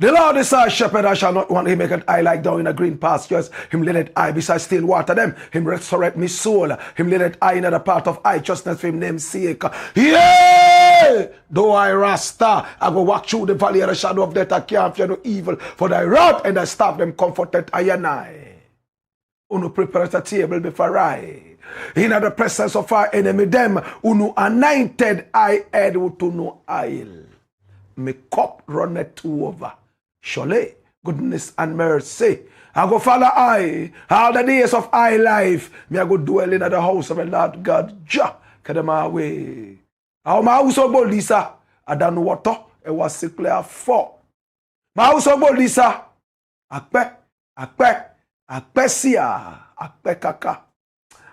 The Lord is our shepherd, I shall not want. Him make an eye like down in a green pastures. Him leadeth I beside still water them. Him resurrect me soul. Him leadeth I in the path of righteousness for him name's sake. Yeah! Though I Rasta, I go walk through the valley of the shadow of death. I can't fear no evil. For thy rod and thy staff them comforted I and I. Unu prepare a table before I. In the presence of our enemy them. Unu anointed I head to no oil. My cup runneth over. Surely, goodness and mercy. I go follow I all the days of I life. Me I go dwell in the house of the Lord God. Jah, kadama way. How my house of Bolisa, I don't know what it was sickly for. My house of Bolisa, akpe kaka.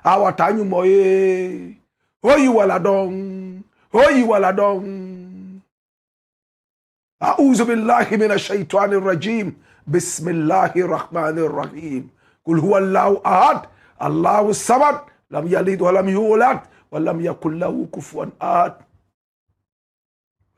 Our time you moye. Oh you waladong. Oh you waladong. أعوذ بالله من الشيطان الرجيم بسم الله الرحمن الرحيم قل هو الله أحد الله الصمد لم يلد ولم يولد ولم يكن له كفوا أحد.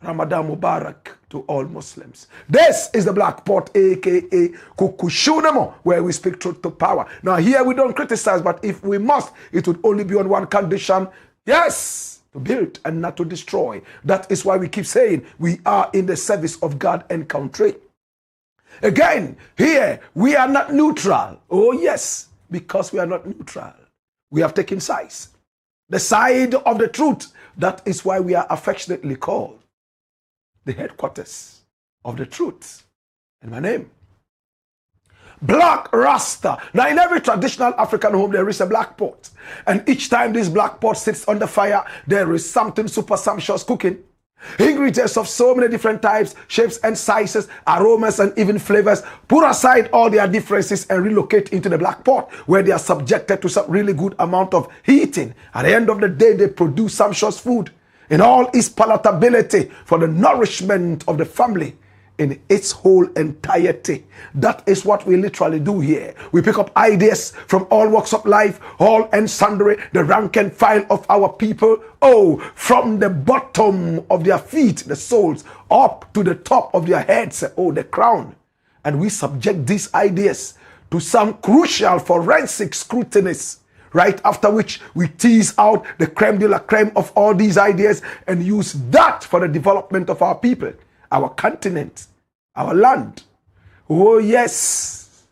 Ramadan Mubarak to all Muslims. This is the Blakk Pot, aka Kukushunemo, where we speak truth to power. Now here we don't criticize, but if we must, it would only be on one condition. Yes, to build and not to destroy. That is why we keep saying we are in the service of God and country. Again, here we are not neutral. Oh yes, because we are not neutral. We have taken sides. The side of the truth. That is why we are affectionately called the headquarters of the truth. And my name, Blakk Rasta. Now in every traditional African home there is a black pot. And each time this black pot sits on the fire, there is something super sumptuous cooking. Ingredients of so many different types, shapes and sizes, aromas and even flavors. Put aside all their differences and relocate into the black pot where they are subjected to some really good amount of heating. At the end of the day, they produce sumptuous food in all its palatability for the nourishment of the family in its whole entirety. That is what we literally do here. We pick up ideas from all walks of life, all and sundry, the rank and file of our people. Oh, from the bottom of their feet, the soles, up to the top of their heads, oh, the crown. And we subject these ideas to some crucial forensic scrutinies, right after which we tease out the creme de la creme of all these ideas and use that for the development of our people, our continent, our land. Oh yes,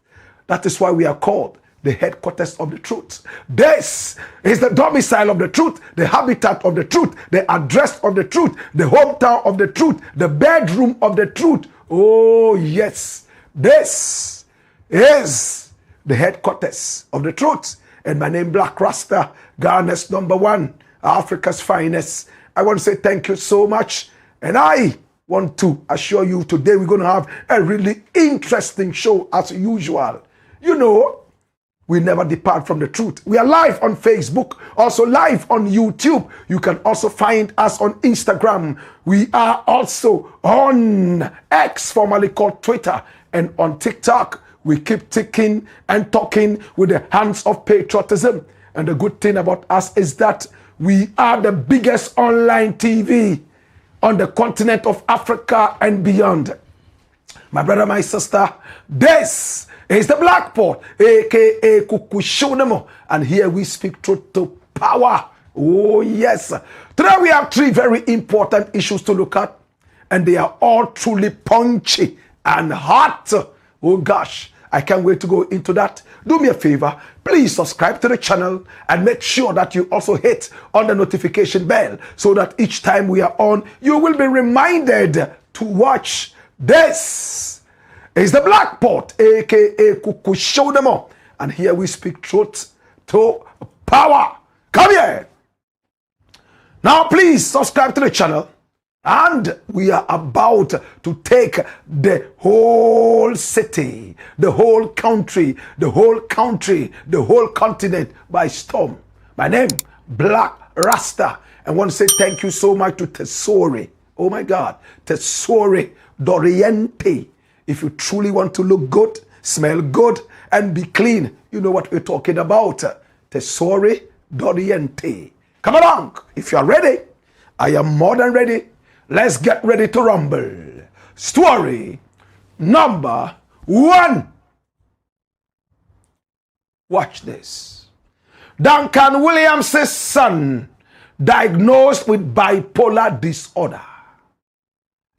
that is why we are called the headquarters of the truth. This is the domicile of the truth, the habitat of the truth, the address of the truth, the hometown of the truth, the bedroom of the truth. Oh yes, this is the headquarters of the truth. And my name, Blakk Rasta, Ghana's #1, Africa's finest. I want to say thank you so much. And I want to assure you today we're going to have a really interesting show as usual. You know, we never depart from the truth. We are live on Facebook, also live on YouTube. You can also find us on Instagram. We are also on X, formerly called Twitter, and on TikTok. We keep ticking and talking with the hands of patriotism. And the good thing about us is that we are the biggest online TV on the continent of Africa and beyond. My brother, my sister, this is the Blakk Pot, aka Kukushunemo. And here we speak truth to power. Oh yes. Today we have 3 very important issues to look at. And they are all truly punchy and hot. Oh gosh. I can't wait to go into that. Do me a favor, please subscribe to the channel and make sure that you also hit on the notification bell so that each time we are on, you will be reminded to watch. This is the Blakk Pot, aka Kuku Show them all. And here we speak truth to power. Come here. Now please subscribe to the channel. And we are about to take the whole city, the whole country, the whole continent by storm. My name, Blakk RASTA. I want to say thank you so much to Tesori. Oh my God, Tesori Doriente. If you truly want to look good, smell good, and be clean, you know what we're talking about. Tesori Doriente. Come along. If you are ready, I am more than ready. Let's get ready to rumble. Story number 1. Watch this. Duncan Williams' son diagnosed with bipolar disorder.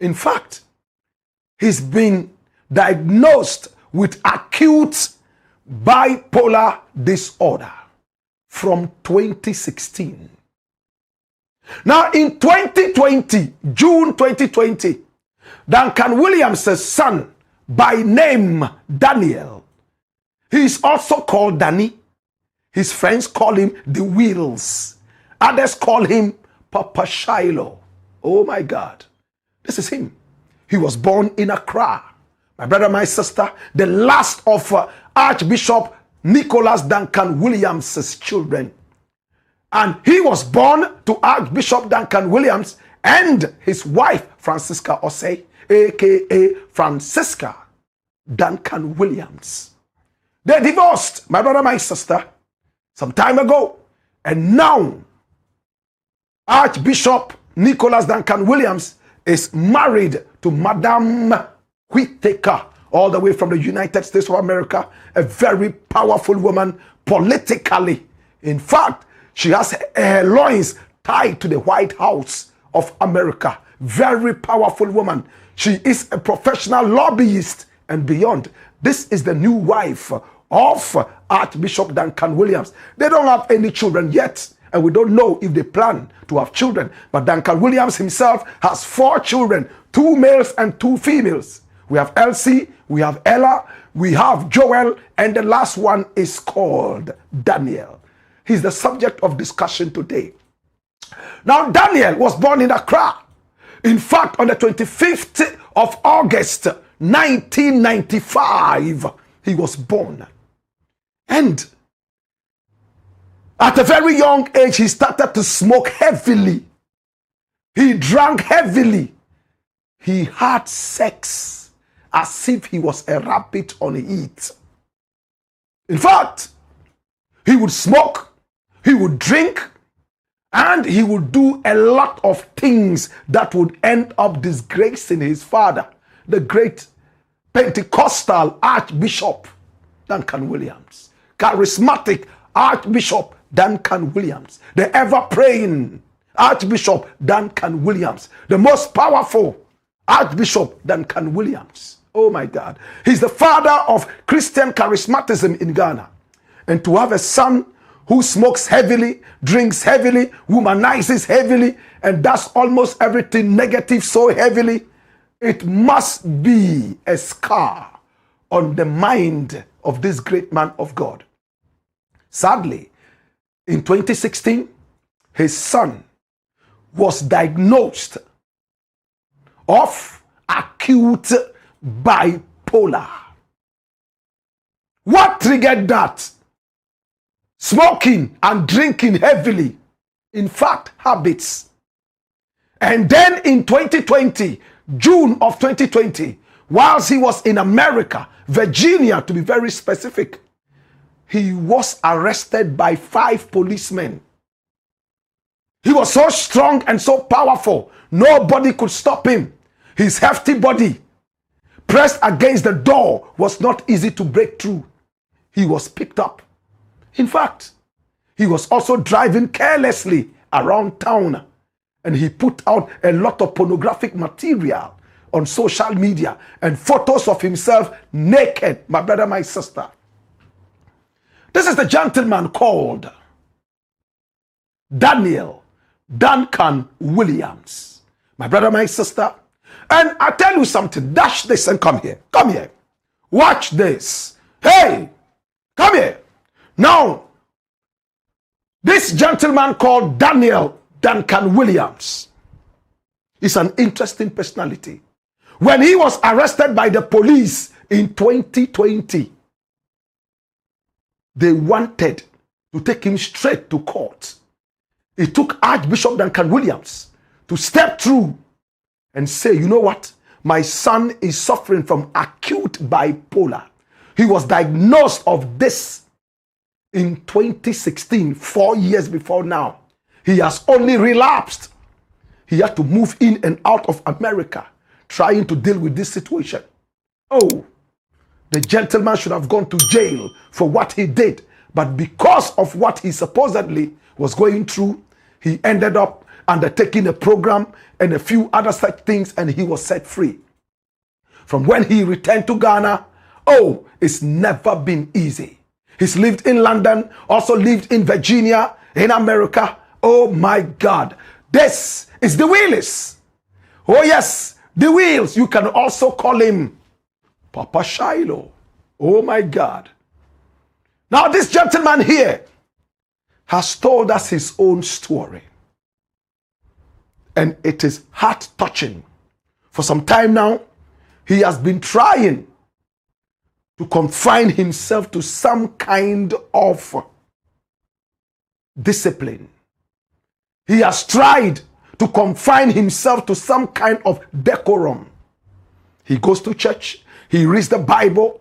In fact, he's been diagnosed with acute bipolar disorder from 2016. Now, in 2020, June 2020, Duncan Williams' son, by name Daniel, he's also called Danny. His friends call him the Wheels. Others call him Papa Shiloh. Oh my God. This is him. He was born in Accra. My brother, my sister, the last of Archbishop Nicholas Duncan Williams' children. And he was born to Archbishop Duncan Williams and his wife, Francisca Osei, a.k.a. Francisca Duncan Williams. They divorced, my brother, my sister, some time ago. And now, Archbishop Nicholas Duncan Williams is married to Madame Whittaker, all the way from the United States of America, a very powerful woman politically. In fact, she has her loins tied to the White House of America. Very powerful woman. She is a professional lobbyist and beyond. This is the new wife of Archbishop Duncan Williams. They don't have any children yet, and we don't know if they plan to have children. But Duncan Williams himself has 4 children, 2 males and 2 females. We have Elsie, we have Ella, we have Joel, and the last one is called Daniel. He's the subject of discussion today. Now, Daniel was born in Accra. In fact, on the 25th of August, 1995, he was born. And at a very young age, he started to smoke heavily. He drank heavily. He had sex as if he was a rabbit on heat. In fact, he would smoke, he would drink, and he would do a lot of things that would end up disgracing his father, the great Pentecostal Archbishop Duncan Williams, charismatic Archbishop Duncan Williams, the ever-praying Archbishop Duncan Williams, the most powerful Archbishop Duncan Williams. Oh my God. He's the father of Christian charismatism in Ghana. And to have a son who smokes heavily, drinks heavily, womanizes heavily, and does almost everything negative so heavily, it must be a scar on the mind of this great man of God. Sadly, in 2016, his son was diagnosed of acute bipolar. What triggered that? Smoking and drinking heavily. In fact, habits. And then in 2020, June of 2020, whilst he was in America, Virginia to be very specific, he was arrested by 5 policemen. He was so strong and so powerful, nobody could stop him. His hefty body pressed against the door was not easy to break through. He was picked up. In fact, he was also driving carelessly around town, and he put out a lot of pornographic material on social media and photos of himself naked, my brother, my sister. This is the gentleman called Daniel Duncan Williams. My brother, my sister. And I tell you something, dash this and come here. Come here. Watch this. Hey, come here. Now, this gentleman called Daniel Duncan Williams is an interesting personality. When he was arrested by the police in 2020, they wanted to take him straight to court. It took Archbishop Duncan Williams to step through and say, you know what? My son is suffering from acute bipolar. He was diagnosed of this in 2016, 4 years before now. He has only relapsed. He had to move in and out of America trying to deal with this situation. Oh, the gentleman should have gone to jail for what he did. But because of what he supposedly was going through, he ended up undertaking a program and a few other such things, and he was set free. From when he returned to Ghana, oh, it's never been easy. He's lived in London, also lived in Virginia, in America. Oh my God. This is the Willis. Oh yes, the Wheels. You can also call him Papa Shiloh. Oh my God. Now this gentleman here has told us his own story. And it is heart-touching. For some time now, he has been trying to confine himself to some kind of discipline. He has tried to confine himself to some kind of decorum. He goes to church. He reads the Bible.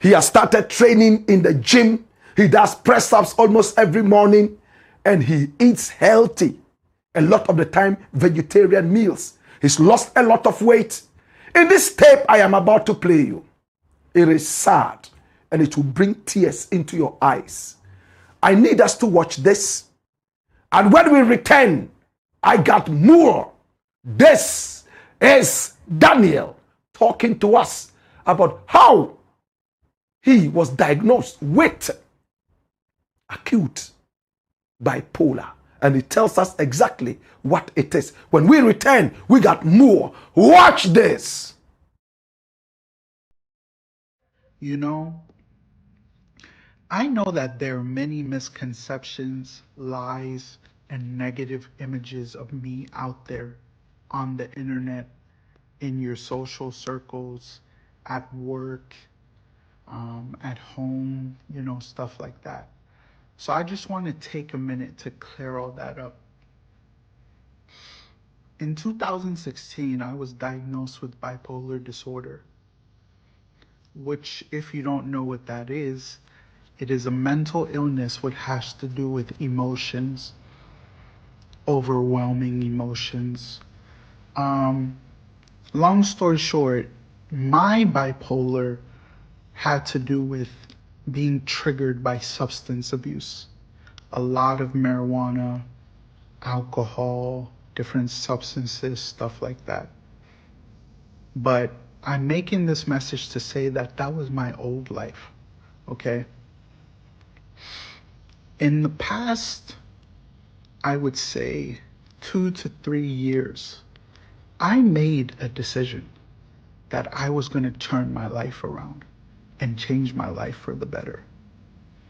He has started training in the gym. He does press-ups almost every morning. And he eats healthy. A lot of the time, vegetarian meals. He's lost a lot of weight. In this tape I am about to play you, it is sad and it will bring tears into your eyes. I need us to watch this. And when we return, I got more. This is Daniel talking to us about how he was diagnosed with acute bipolar. And it tells us exactly what it is. When we return, we got more. Watch this. You know, I know that there are many misconceptions, lies, and negative images of me out there on the internet, in your social circles, at work, at home, stuff like that. So I just want to take a minute to clear all that up. In 2016, I was diagnosed with bipolar disorder, which, if you don't know what that is, it is a mental illness which has to do with emotions, overwhelming emotions. Long story short, my bipolar had to do with being triggered by substance abuse. A lot of marijuana, alcohol, different substances, stuff like that. But I'm making this message to say that that was my old life, okay? In the past, I would say 2 to 3 years, I made a decision that I was going to turn my life around and change my life for the better.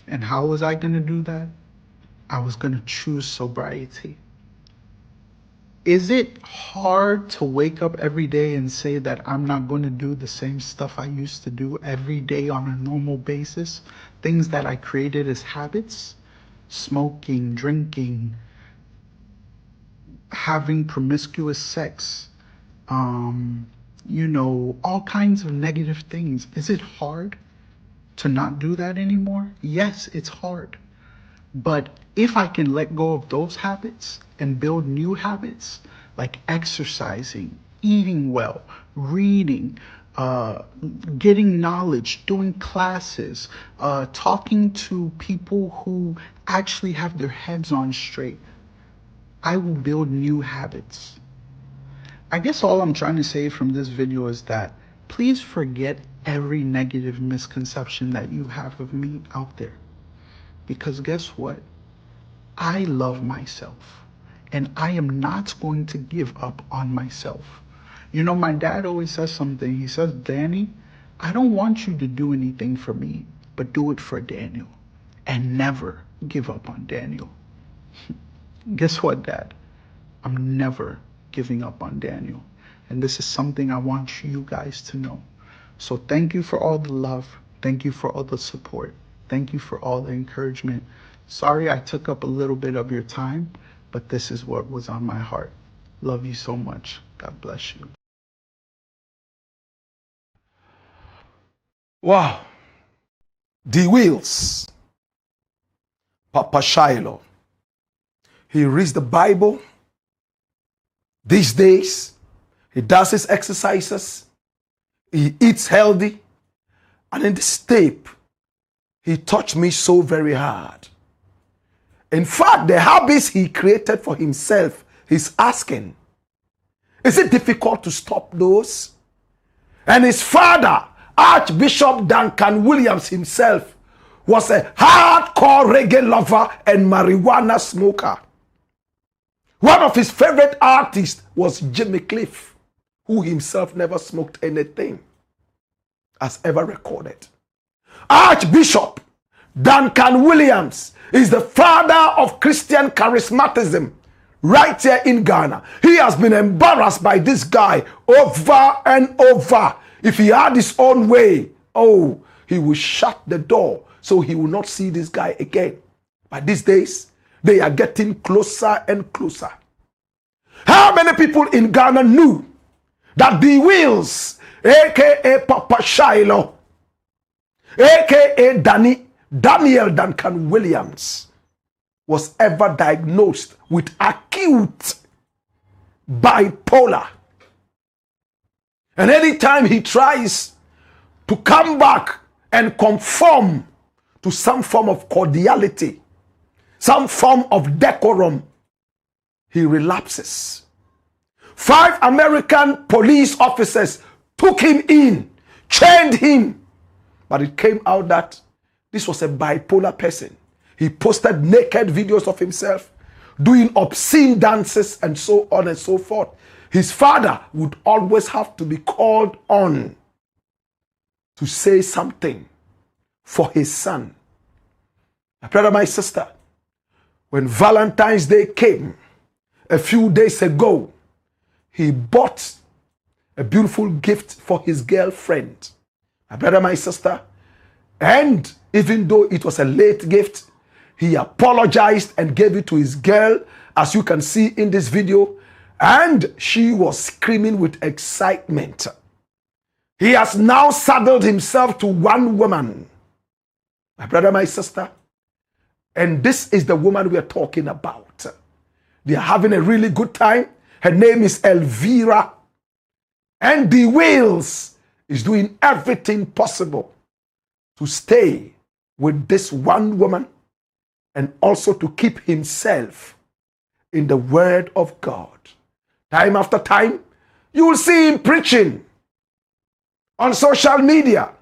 And how was I going to do that? I was going to choose sobriety. Is it hard to wake up every day and say that I'm not going to do the same stuff I used to do every day on a normal basis? Things that I created as habits? Smoking, drinking, having promiscuous sex, all kinds of negative things. Is it hard to not do that anymore? Yes, it's hard. But if I can let go of those habits and build new habits, like exercising, eating well, reading, getting knowledge, doing classes, talking to people who actually have their heads on straight, I will build new habits. I guess all I'm trying to say from this video is that please forget every negative misconception that you have of me out there. Because guess what? I love myself, and I am not going to give up on myself. You know, my dad always says something. He says, Danny, I don't want you to do anything for me, but do it for Daniel. And never give up on Daniel. Guess what, Dad? I'm never giving up on Daniel. And this is something I want you guys to know. So thank you for all the love. Thank you for all the support. Thank you for all the encouragement. Sorry I took up a little bit of your time, but this is what was on my heart. Love you so much. God bless you. Wow. D. Wills, Papa Shiloh. He reads the Bible. These days, he does his exercises. He eats healthy. And in this tape, he touched me so very hard. In fact, the habits he created for himself, he's asking, is it difficult to stop those? And his father, Archbishop Duncan Williams himself, was a hardcore reggae lover and marijuana smoker. One of his favorite artists was Jimmy Cliff, who himself never smoked anything as ever recorded. Archbishop Duncan Williams is the father of Christian charismatism right here in Ghana. He has been embarrassed by this guy over and over. If he had his own way, oh, he will shut the door so he will not see this guy again. But these days, they are getting closer and closer. How many people in Ghana knew that D. Wills, aka Papa Shiloh, aka Daniel Duncan Williams, was ever diagnosed with acute bipolar? And anytime he tries to come back and conform to some form of cordiality, some form of decorum, he relapses. 5 American police officers took him in, chained him. But it came out that this was a bipolar person. He posted naked videos of himself, doing obscene dances and so on and so forth. His father would always have to be called on to say something for his son. My brother, my sister, when Valentine's Day came a few days ago, he bought a beautiful gift for his girlfriend. My brother, my sister, and even though it was a late gift, he apologized and gave it to his girl, as you can see in this video, and she was screaming with excitement. He has now saddled himself to one woman. My brother, my sister, and this is the woman we are talking about. They are having a really good time. Her name is Elvira. And D. Wills is doing everything possible to stay with this one woman and also to keep himself in the Word of God. Time after time, you will see him preaching on social media.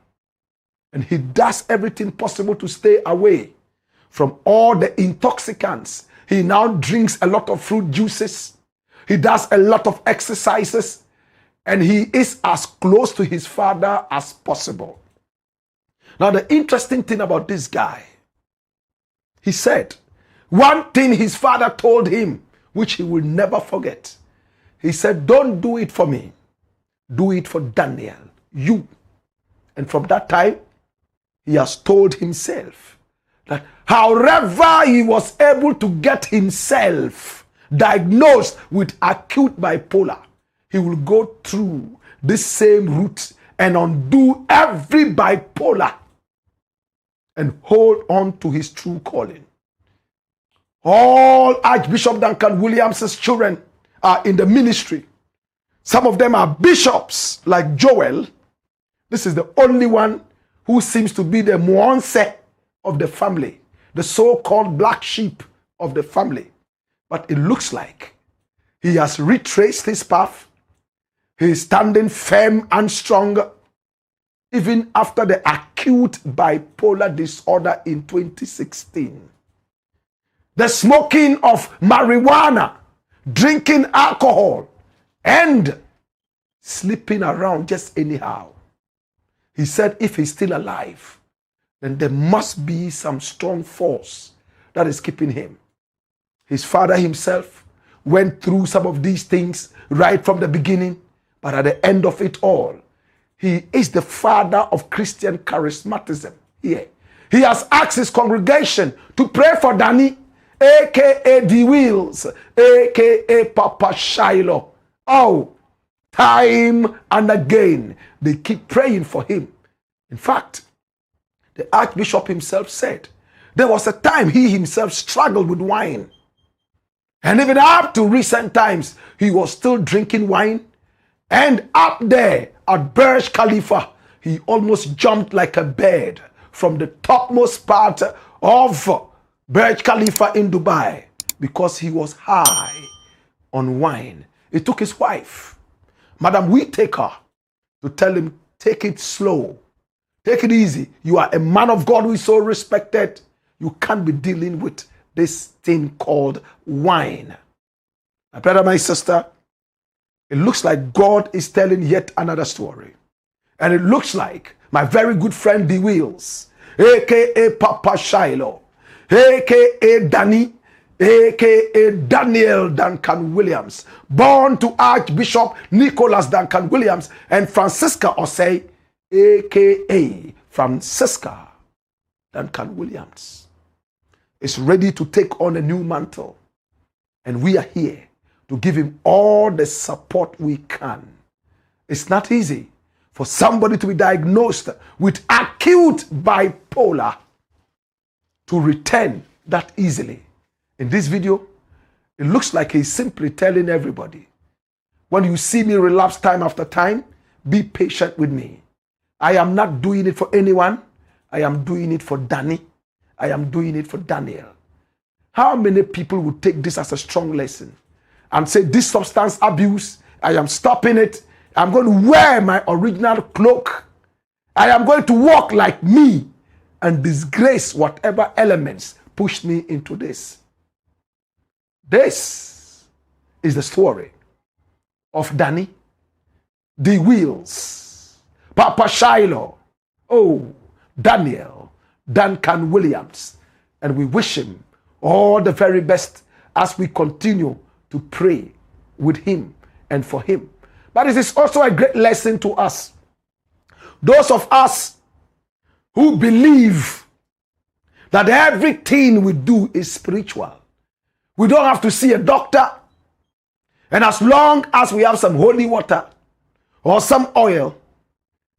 And he does everything possible to stay away from all the intoxicants. He now drinks a lot of fruit juices. He does a lot of exercises. And he is as close to his father as possible. Now, the interesting thing about this guy, he said, one thing his father told him, which he will never forget. He said, don't do it for me. Do it for Daniel, you. And from that time, he has told himself that however he was able to get himself diagnosed with acute bipolar, he will go through this same route and undo every bipolar and hold on to his true calling. All Archbishop Duncan Williams' children are in the ministry. Some of them are bishops like Joel. This is the only one who seems to be the Muonse of the family, the so-called black sheep of the family. But it looks like he has retraced his path He is standing firm and strong, even after the acute bipolar disorder in 2016. The smoking of marijuana, drinking alcohol, and sleeping around just anyhow. He said if he's still alive, then there must be some strong force that is keeping him. His father himself went through some of these things right from the beginning, but at the end of it all, he is the father of Christian charismatism here. He has asked his congregation to pray for Danny, a.k.a. D. Wheels, a.k.a. Papa Shiloh. Oh, time and again, they keep praying for him. In fact, the Archbishop himself said there was a time he himself struggled with wine. And even up to recent times, he was still drinking wine. And up there at Burj Khalifa, he almost jumped like a bird from the topmost part of Burj Khalifa in Dubai because he was high on wine. It took his wife, Madam Whitaker, to tell him, take it slow, take it easy. You are a man of God who is so respected. You can't be dealing with this thing called wine. My brother, my sister, it looks like God is telling yet another story. And it looks like my very good friend D. Wheels, a.k.a. Papa Shiloh, a.k.a. Danny, a.k.a. Daniel Duncan Williams, born to Archbishop Nicholas Duncan Williams and Francisca Osei, a.k.a. Francisca Duncan Williams, is ready to take on a new mantle. And we are here to give him all the support we can. It's not easy for somebody to be diagnosed with acute bipolar to return that easily. In this video, it looks like he's simply telling everybody, when you see me relapse time after time, be patient with me. I am not doing it for anyone. I am doing it for Danny. I am doing it for Daniel. How many people would take this as a strong lesson and say, this substance abuse, I am stopping it. I'm going to wear my original cloak. I am going to walk like me and disgrace whatever elements pushed me into this. This is the story of Danny, D. Wheels, Papa Shiloh, Daniel Duncan Williams. And we wish him all the very best as we continue to pray with him and for him. But it is also a great lesson to us. Those of us who believe that everything we do is spiritual. We don't have to see a doctor. And as long as we have some holy water or some oil,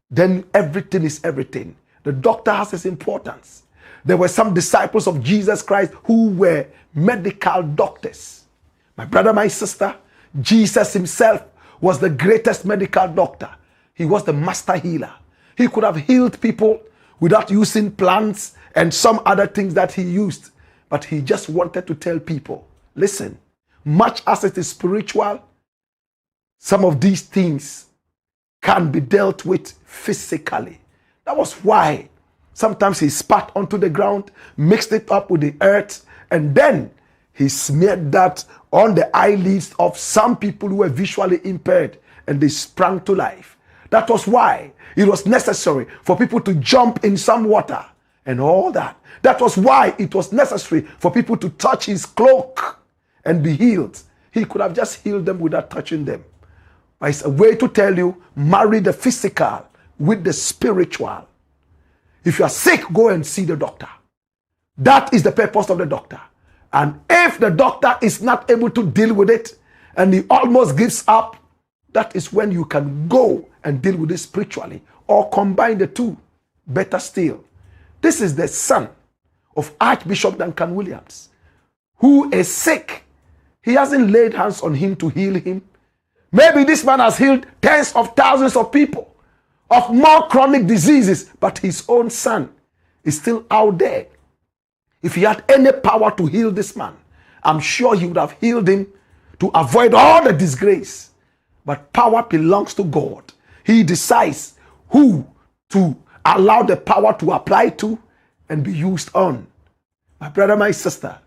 then everything is everything. The doctor has its importance. There were some disciples of Jesus Christ who were medical doctors. My brother, my sister, Jesus himself was the greatest medical doctor. He was the master healer. He could have healed people without using plants and some other things that he used. But he just wanted to tell people, listen, much as it is spiritual, some of these things can be dealt with physically. That was why sometimes he spat onto the ground, mixed it up with the earth, and then he smeared that on the eyelids of some people who were visually impaired, and they sprang to life. That was why it was necessary for people to jump in some water and all that. That was why it was necessary for people to touch his cloak and be healed. He could have just healed them without touching them. But it's a way to tell you, marry the physical with the spiritual. If you are sick, go and see the doctor. That is the purpose of the doctor. And if the doctor is not able to deal with it and he almost gives up, that is when you can go and deal with it spiritually or combine the two. Better still, this is the son of Archbishop Duncan Williams, who is sick. He hasn't laid hands on him to heal him. Maybe this man has healed tens of thousands of people of more chronic diseases, but his own son is still out there. If he had any power to heal this man, I'm sure he would have healed him to avoid all the disgrace But power belongs to God. He decides who to allow the power to apply to and be used on. My brother, my sister,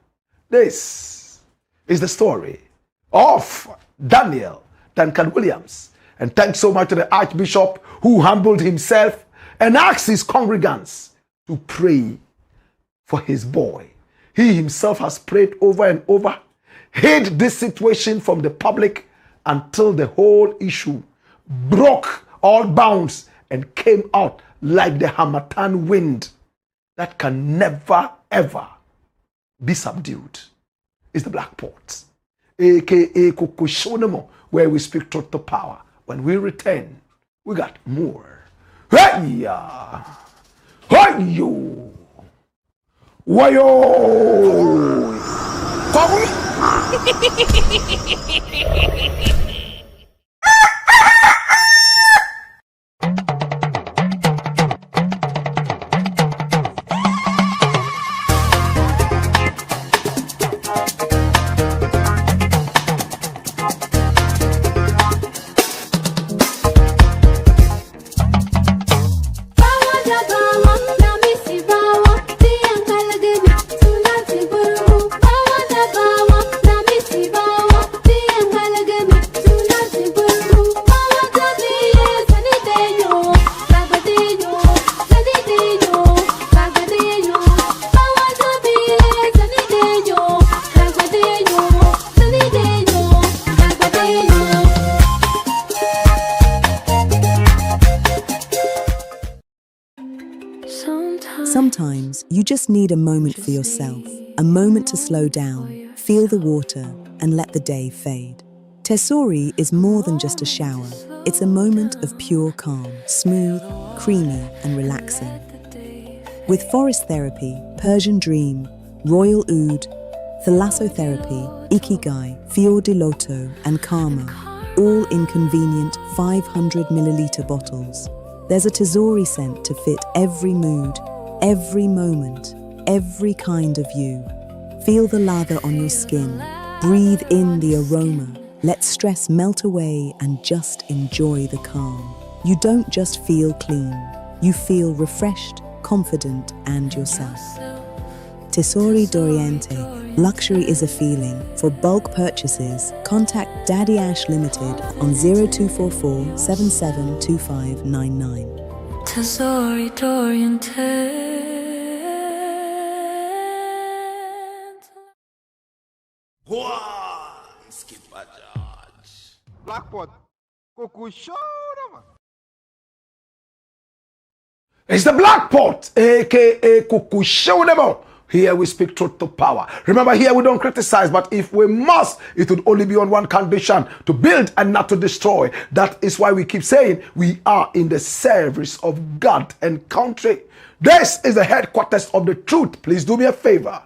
this is the story of Duncan Williams. And thanks so much to the Archbishop who humbled himself and asked his congregants to pray for his boy. He himself has prayed over and over, hid this situation from the public until the whole issue broke all bounds and came out like the Hamatan wind that can never ever be subdued. It's the Blakk Pot, aka Kukushonemo, where we speak truth to power. When we return, we got more. Hey-ya! Hey-yo! Wayo! Sometimes you just need a moment for yourself, a moment to slow down, feel the water, and let the day fade. Tesori is more than just a shower. It's a moment of pure calm, smooth, creamy, and relaxing. With forest therapy, Persian dream, royal oud, thalassotherapy, ikigai, fior di loto, and karma, all in convenient 500 milliliter bottles. There's a Tesori scent to fit every mood, every moment, every kind of you. Feel the lather on your skin. Breathe in the aroma. Let stress melt away and just enjoy the calm. You don't just feel clean. You feel refreshed, confident, and yourself. Tesori d'Oriente. Luxury is a feeling. For bulk purchases, contact Daddy Ash Limited on 0244 772599. Tesori d'Oriente. Blakk Pot, Kukushonemo. It's the Blakk Pot, aka Kukushonemo. Here we speak truth to power. Remember, here we don't criticize, but if we must, it would only be on one condition: to build and not to destroy. That is why we keep saying we are in the service of God and country. This is the headquarters of the truth. Please do me a favor.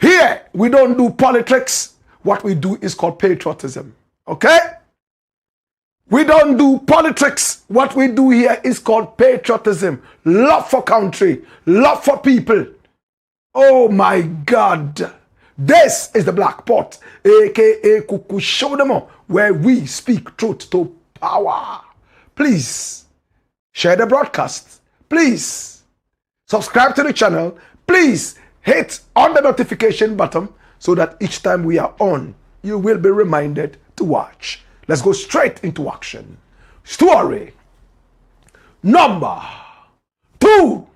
Here we don't do politics. What we do is called patriotism. Okay? We don't do politics. What we do here is called patriotism. Love for country, love for people. Oh my God. This is the Blakk Pot, aka Kukushonemo, where we speak truth to power. Please share the broadcast. Please subscribe to the channel. Please hit on the notification button so that each time we are on, you will be reminded to watch. Let's go straight into action. Story number 2.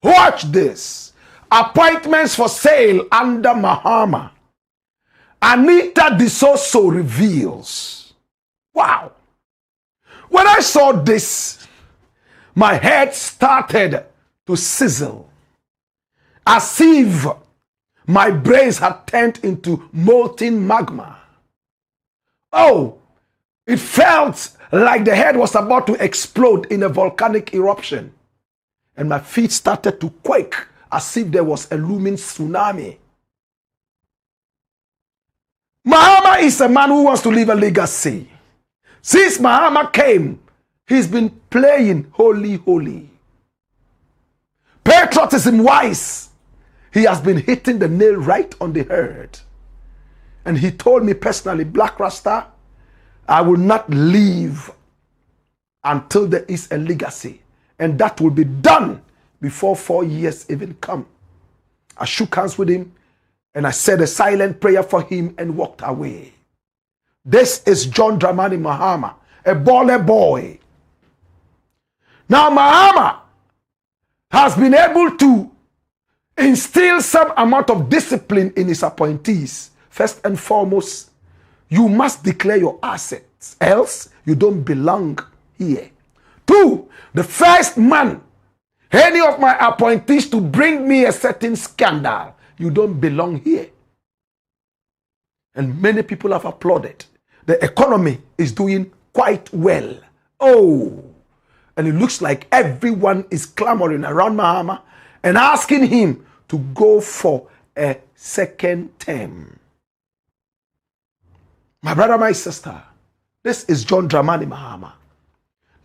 Watch this. Appointments for sale under Mahama-Anita Desoso reveals. Wow. When I saw this, my head started to sizzle, as if my brains had turned into molten magma. Oh, it felt like the head was about to explode in a volcanic eruption. And my feet started to quake as if there was a looming tsunami. Mahama is a man who wants to leave a legacy. Since Mahama came, he's been playing holy. Patriotism wise, he has been hitting the nail right on the head. And he told me personally, Blakk Rasta, I will not leave until there is a legacy. And that will be done before 4 years even come. I shook hands with him and I said a silent prayer for him and walked away. This is John Dramani Mahama, a baller boy. Now Mahama has been able to instill some amount of discipline in his appointees. First and foremost, you must declare your assets, else you don't belong here. 2, the first man, any of my appointees to bring me a certain scandal, you don't belong here. And many people have applauded. The economy is doing quite well. Oh, and it looks like everyone is clamoring around Mahama and asking him to go for a second term. My brother, my sister, this is John Dramani Mahama.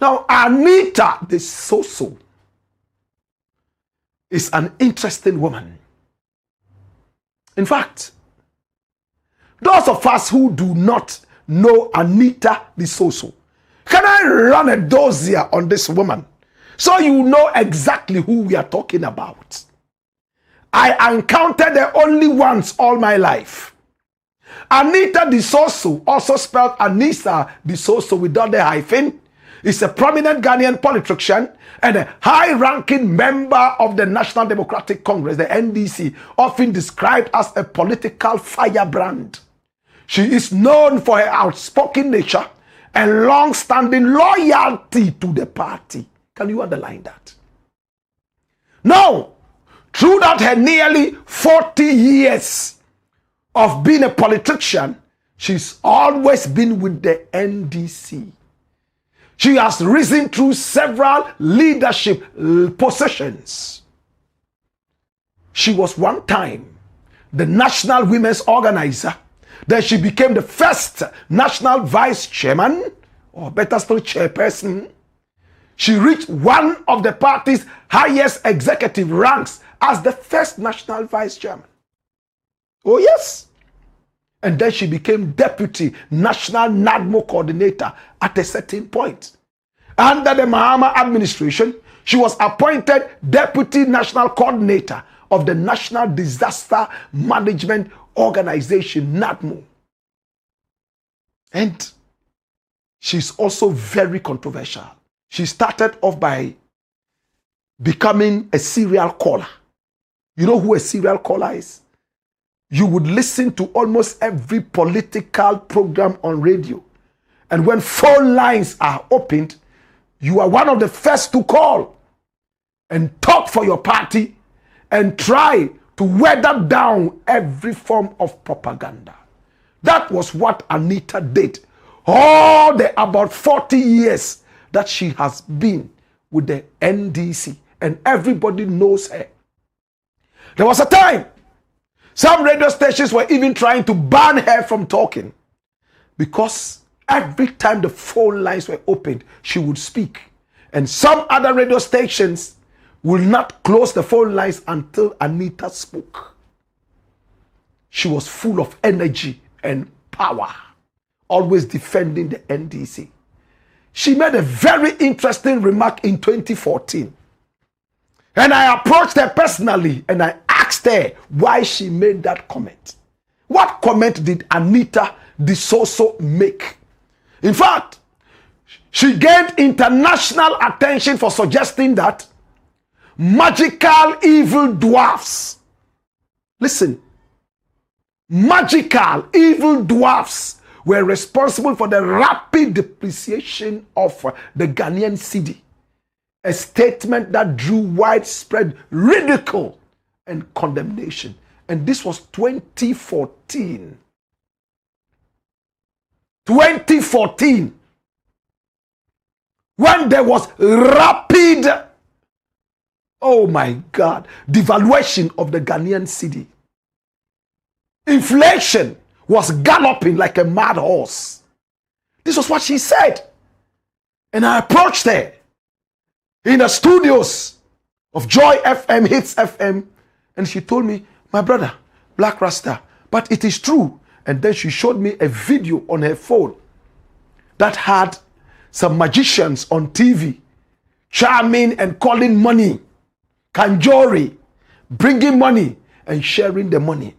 Now, Anita Desoso is an interesting woman. In fact, those of us who do not know Anita Desoso, can I run a dossier on this woman so you know exactly who we are talking about? I encountered the only ones all my life. Anita Desoso, also spelled Anita Desoso without the hyphen, is a prominent Ghanaian politician and a high-ranking member of the National Democratic Congress, the NDC, often described as a political firebrand. She is known for her outspoken nature and long-standing loyalty to the party. Can you underline that? Now, throughout her nearly 40 years of being a politician, she's always been with the NDC. She has risen through several leadership positions. She was one time the National Women's Organizer. Then she became the first National Vice Chairman, or better still, Chairperson. She reached one of the party's highest executive ranks as the first National Vice Chairman. Oh yes. And then she became Deputy National NADMO Coordinator at a certain point. Under the Mahama administration, she was appointed Deputy National Coordinator of the National Disaster Management Organization, NADMO. And she's also very controversial. She started off by becoming a serial caller. You know who a serial caller is? You would listen to almost every political program on radio. And when phone lines are opened, you are one of the first to call and talk for your party and try to weather down every form of propaganda. That was what Anita did all the about 40 years that she has been with the NDC, and everybody knows her. There was a time some radio stations were even trying to ban her from talking because every time the phone lines were opened, she would speak. And some other radio stations will not close the phone lines until Anita spoke. She was full of energy and power, always defending the NDC. She made a very interesting remark in 2014. And I approached her personally and I asked her why she made that comment. What comment did Anita Desoso make? In fact, she gained international attention for suggesting that magical evil dwarfs, listen, magical evil dwarfs were responsible for the rapid depreciation of the Ghanaian cedi. A statement that drew widespread ridicule and condemnation. And this was 2014. 2014. When there was rapid, oh my God, devaluation of the Ghanaian cedi. Inflation was galloping like a mad horse. This was what she said. And I approached her in the studios of Joy FM, Hits FM, and she told me, my brother, Blakk Rasta, but it is true. And then she showed me a video on her phone that had some magicians on TV charming and calling money, kanjori, bringing money and sharing the money.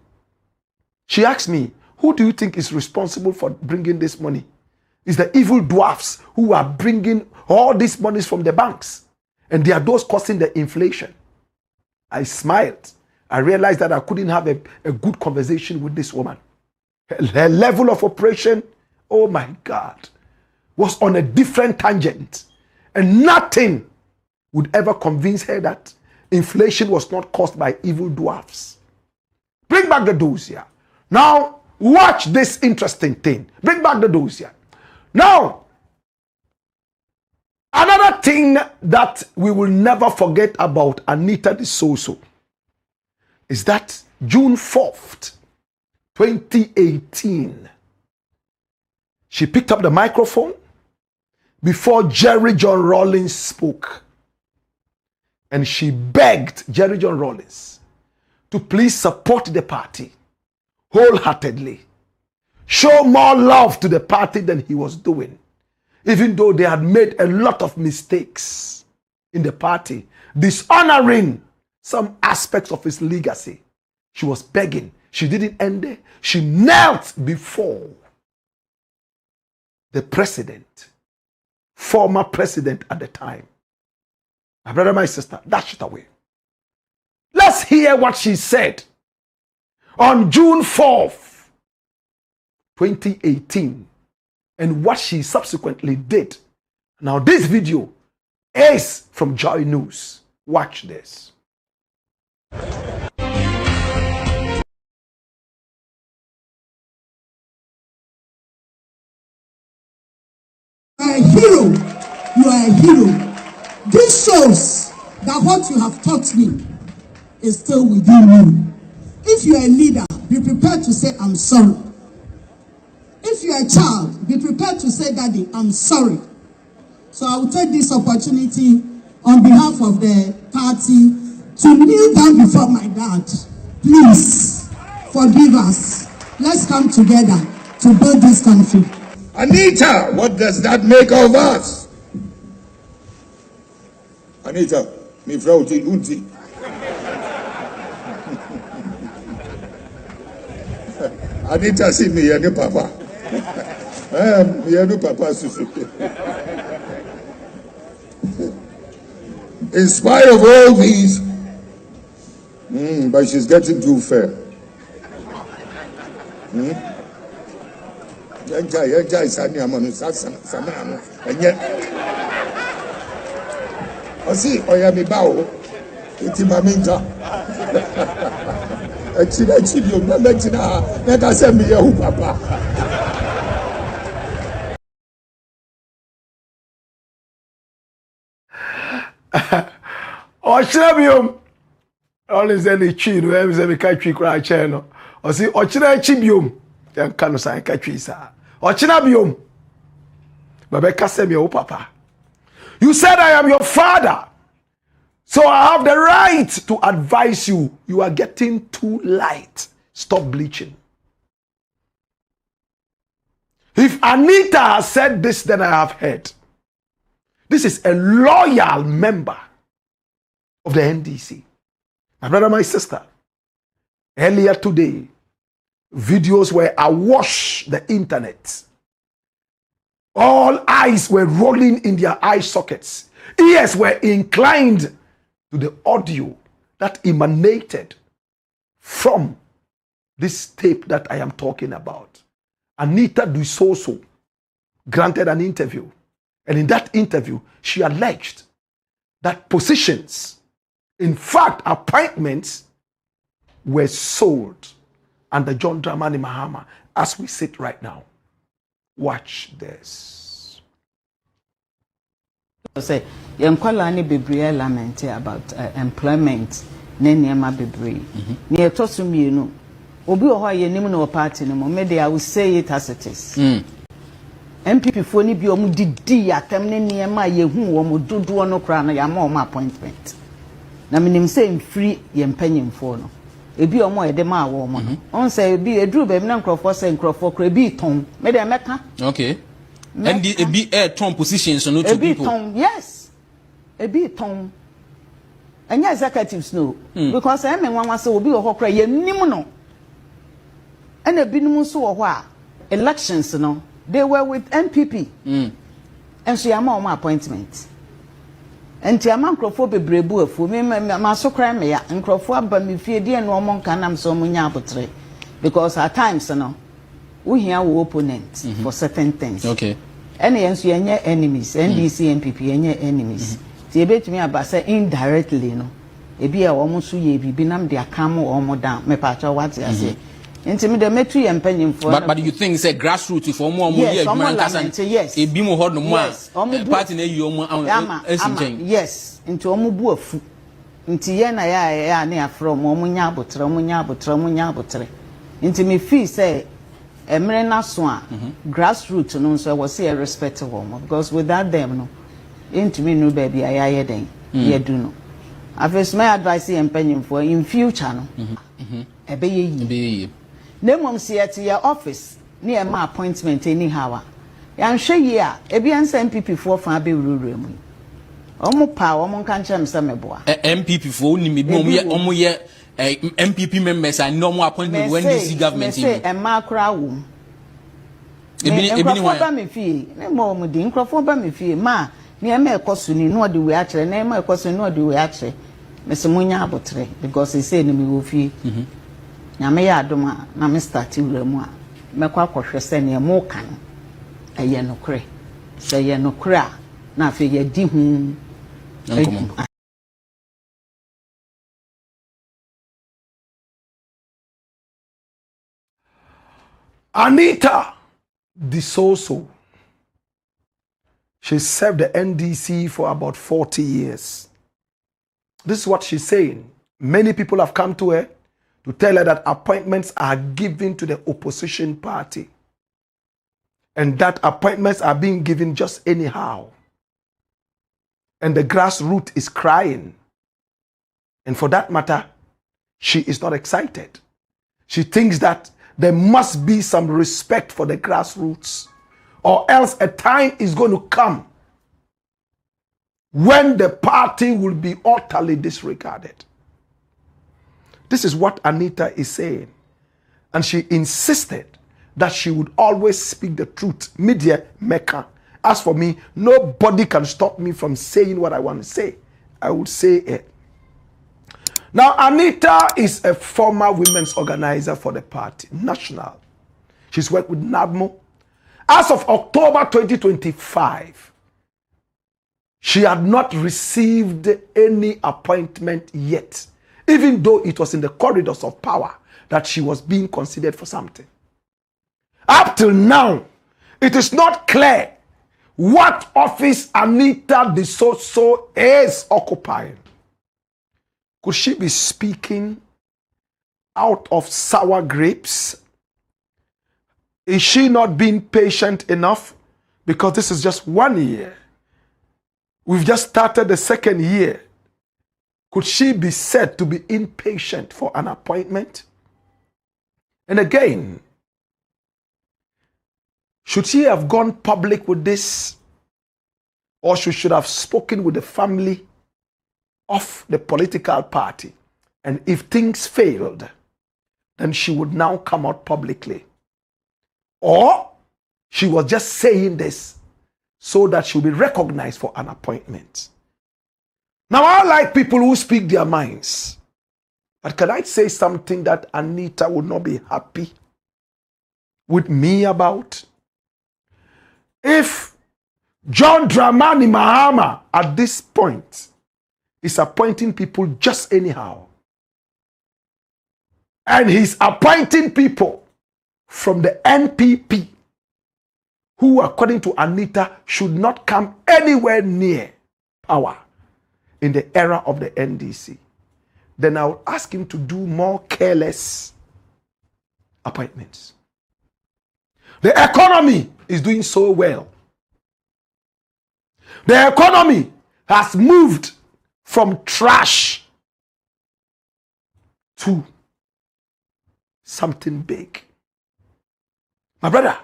She asked me, who do you think is responsible for bringing this money? It's the evil dwarfs who are bringing all these monies from the banks. And they are those causing the inflation. I smiled. I realized that I couldn't have a good conversation with this woman. Her level of operation, oh my God, was on a different tangent. And nothing would ever convince her that inflation was not caused by evil dwarfs. Bring back the dossier. Now, watch this interesting thing. Bring back the dossier. Now, another thing that we will never forget about Anita Desoso is that June 4th, 2018, she picked up the microphone before Jerry John Rawlings spoke. And she begged Jerry John Rawlings to please support the party wholeheartedly. Show more love to the party than he was doing. Even though they had made a lot of mistakes in the party, dishonoring some aspects of his legacy. She was begging. She didn't end there. She knelt before the president, former president at the time. My brother, my sister, dash it away. Let's hear what she said on June 4th, 2018, and what she subsequently did. Now, this video is from Joy News. Watch this. You are a hero. You are a hero. This shows that what you have taught me is still within you. If you are a leader, be prepared to say, I'm sorry. If you are a child, be prepared to say, Daddy, I'm sorry. So I will take this opportunity on behalf of the party to kneel down before my dad. Please, forgive us. Let's come together to build this country. Anita, what does that make of us? Anita, mi frauti unti. Anita si mi yenu papa. Mi yenu papa susu. In spite of all these, but she's getting too fair. Yenja isani amanu sana and yet. Osi oyami bao iti maminta. Echina chibio na mechina na kasemi yehu papa. Ochinabium. Always any chido, every country cry channel. Osi ochina chibium. Yan kanu sa country sa. Ochinabium. Babe kasemi yehu papa. You said I am your father. So I have the right to advise you. You are getting too light. Stop bleaching. If Anita has said this, then I have heard. This is a loyal member of the NDC. My brother, my sister, earlier today, videos were awash the internet. All eyes were rolling in their eye sockets. Ears were inclined to the audio that emanated from this tape that I am talking about. Anita Desoso granted an interview. And in that interview, she alleged that positions, in fact, appointments, were sold under John Dramani Mahama as we sit right now. Watch this. Say, Yankwala ni bebree lament about employment, Nenyama bebree. Near Tosumi, you know, Obi or ye name no party no more. Maybe I will say it as it is. MPP for ni bi omu didi atem ne Nenyama ye hu omu dodo no kra na ya ma appointment. Na minim say free ye mpanyimfo no. ebi omo ede ma wo mo no on say ebi edru be na nkrofo say nkrofo kra ebi ton me de meka okay and the ebi ton positions no to people ebi ton yes ebi ton anya executives no because I mean one say obi wo hokra ye nim no and ebi num so wo ho a elections no they were with MPP and so yama omo appointment enti ama nkrofo bebrebu afu me ma so kra me ya nkrofo aba me fie die no omo nka nam so omo nya abotre because at times no we hear we opponent for certain things okay and yenso yenye enemies NDC MPP yenye enemies ti ebetumi aba say indirectly no ebi a omo so ye bibi nam de akam omo down me pa cha what ya say enti me de metu ye mpanyim for but you think say grassroots for omo ye adwuma nkasa ebi mo ho no mo a party na yi omo esinchen yes enti omo bu afu enti ye na ya na from omo nya abotre enti me feel say emre na so a grassroots no so was say respectful omo because without them no enti me no baby ayaye den ye do no afes my advice ye mpanyim for in future no ebe ye Nemom si at your office near my appointment anyhow. Yan share ye ebi ansa MPP for fan be ruru mu. Omo pa omo kan chem se meboa. MPP for ni me bi omo ye MPP members and no more appointment when DC government say e ma kra wo. Ebi ni wan ba me fie. Me mo mo di nkrofo ba me fie ma ne e ma ekoso ni no de we a kire na e ma ekoso ni no de we a kire. Me se munya abotre because e say ni me wo fie. Nyame ya adoma na me start wuramu a mekwa akohwe se ne mo kan eye nokre se ye nokre a na afi ye di hu Anita Desoso, she served the NDC for about 40 years. This is what she's saying. Many people have come to her to tell her that appointments are given to the opposition party and that appointments are being given just anyhow. And the grassroots is crying. And for that matter, she is not excited. She thinks that there must be some respect for the grassroots, or else a time is going to come when the party will be utterly disregarded. This is what Anita is saying. And she insisted that she would always speak the truth. Media maker. As for me, nobody can stop me from saying what I want to say. I would say it. Now, Anita is a former women's organizer for the party, national. She's worked with NADMO. As of October 2025, she had not received any appointment yet, even though it was in the corridors of power that she was being considered for something. Up till now, it is not clear what office Anita Desoso is occupying. Could she be speaking out of sour grapes? Is she not being patient enough? Because this is just 1 year. We've just started the second year. Could she be said to be impatient for an appointment? And again, should she have gone public with this? Or she should have spoken with the family of the political party? And if things failed, then she would now come out publicly. Or she was just saying this so that she'll be recognized for an appointment. Now, I like people who speak their minds. But can I say something that Anita would not be happy with me about? If John Dramani Mahama at this point is appointing people just anyhow, and he's appointing people from the NPP who, according to Anita, should not come anywhere near power in the era of the NDC, then I will ask him to do more careless appointments. The economy is doing so well. The economy has moved from trash to something big. My brother,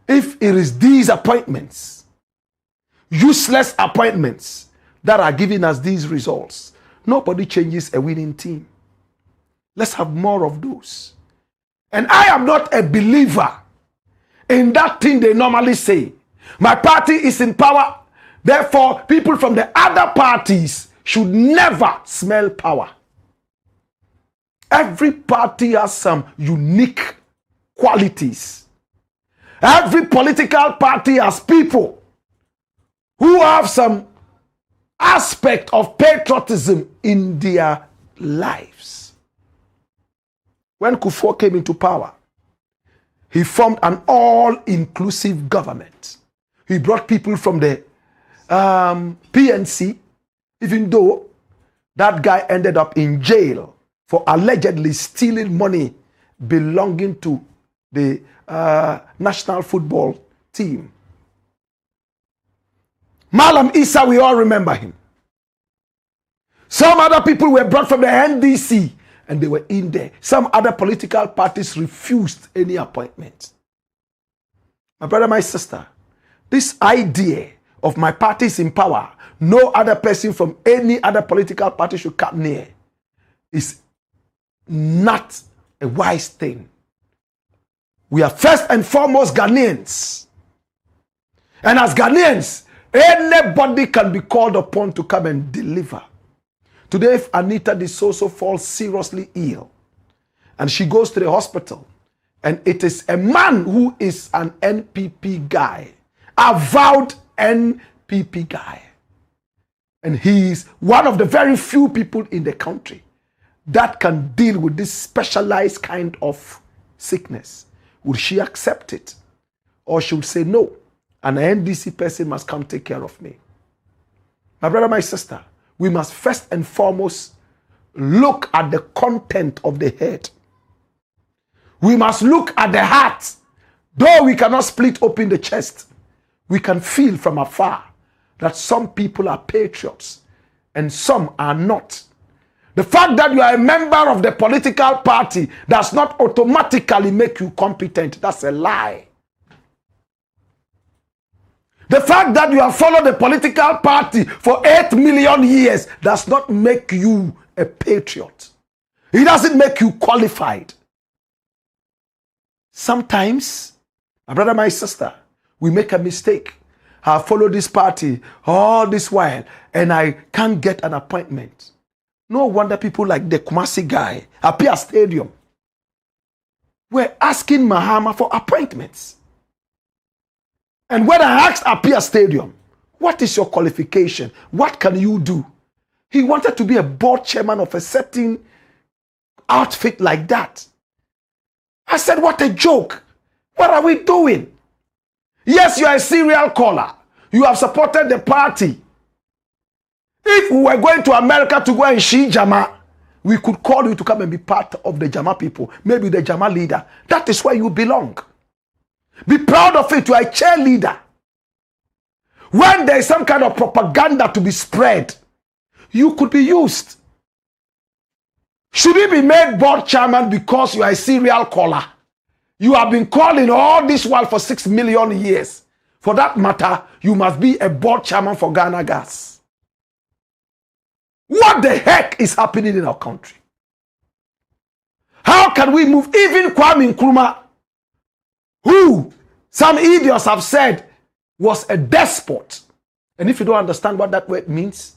if it is these appointments, useless appointments, that are giving us these results, nobody changes a winning team. Let's have more of those. And I am not a believer in that thing they normally say. My party is in power, therefore people from the other parties should never smell power. Every party has some unique qualities. Every political party has people who have some aspect of patriotism in their lives. When Kufuor came into power, he formed an all-inclusive government. He brought people from the PNC, even though that guy ended up in jail for allegedly stealing money belonging to the national football team. Malam Issa, we all remember him. Some other people were brought from the NDC and they were in there. Some other political parties refused any appointment. My brother, my sister, this idea of my party is in power, no other person from any other political party should come near, is not a wise thing. We are first and foremost Ghanaians. And as Ghanaians, anybody can be called upon to come and deliver. Today, if Anita Desoso falls seriously ill and she goes to the hospital and it is a man who is an NPP guy, avowed NPP guy, and he is one of the very few people in the country that can deal with this specialized kind of sickness, would she accept it? Or she would say, no, an NDC person must come take care of me? My brother, my sister, we must first and foremost look at the content of the head. We must look at the heart. Though we cannot split open the chest, we can feel from afar that some people are patriots and some are not. The fact that you are a member of the political party does not automatically make you competent. That's a lie. The fact that you have followed the political party for 8 million years does not make you a patriot. It doesn't make you qualified. Sometimes, my brother, my sister, we make a mistake. I have followed this party all this while and I can't get an appointment. No wonder people like the Kumasi guy at Pia Stadium were asking Mahama for appointments. And when I asked Apia Stadium, what is your qualification? What can you do? He wanted to be a board chairman of a certain outfit like that. I said, what a joke. What are we doing? Yes, you are a serial caller. You have supported the party. If we were going to America to go and see Jama, we could call you to come and be part of the Jama people. Maybe the Jama leader. That is where you belong. Be proud of it. You are a cheerleader. When there is some kind of propaganda to be spread, you could be used. Should you be made board chairman because you are a serial caller? You have been calling all this while for 6 million years. For that matter, you must be a board chairman for Ghana Gas. What the heck is happening in our country? How can we move? Even Kwame Nkrumah, who some idiots have said was a despot. And if you don't understand what that word means,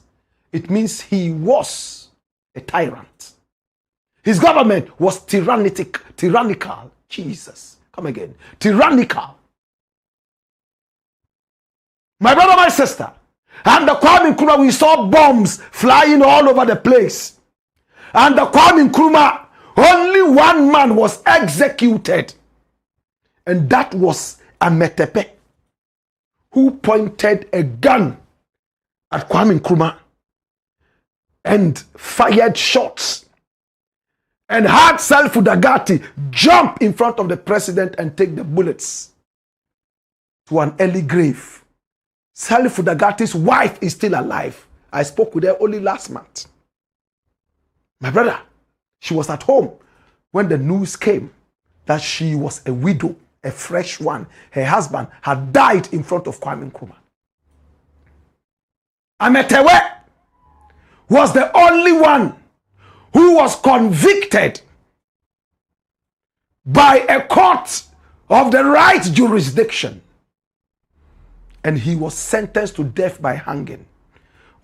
it means he was a tyrant. His government was tyrannical. Jesus, come again. Tyrannical. My brother, my sister, and the Kwame Nkrumah, we saw bombs flying all over the place. And the Kwame Nkrumah, only one man was executed. And that was Ametepe, who pointed a gun at Kwame Nkrumah and fired shots and had Salifu Dagati jump in front of the president and take the bullets to an early grave. Salifu Dagati's wife is still alive. I spoke with her only last month. My brother, she was at home when the news came that she was a widow, a fresh one, her husband had died in front of Kwame Nkrumah. Ametewe was the only one who was convicted by a court of the right jurisdiction, and he was sentenced to death by hanging.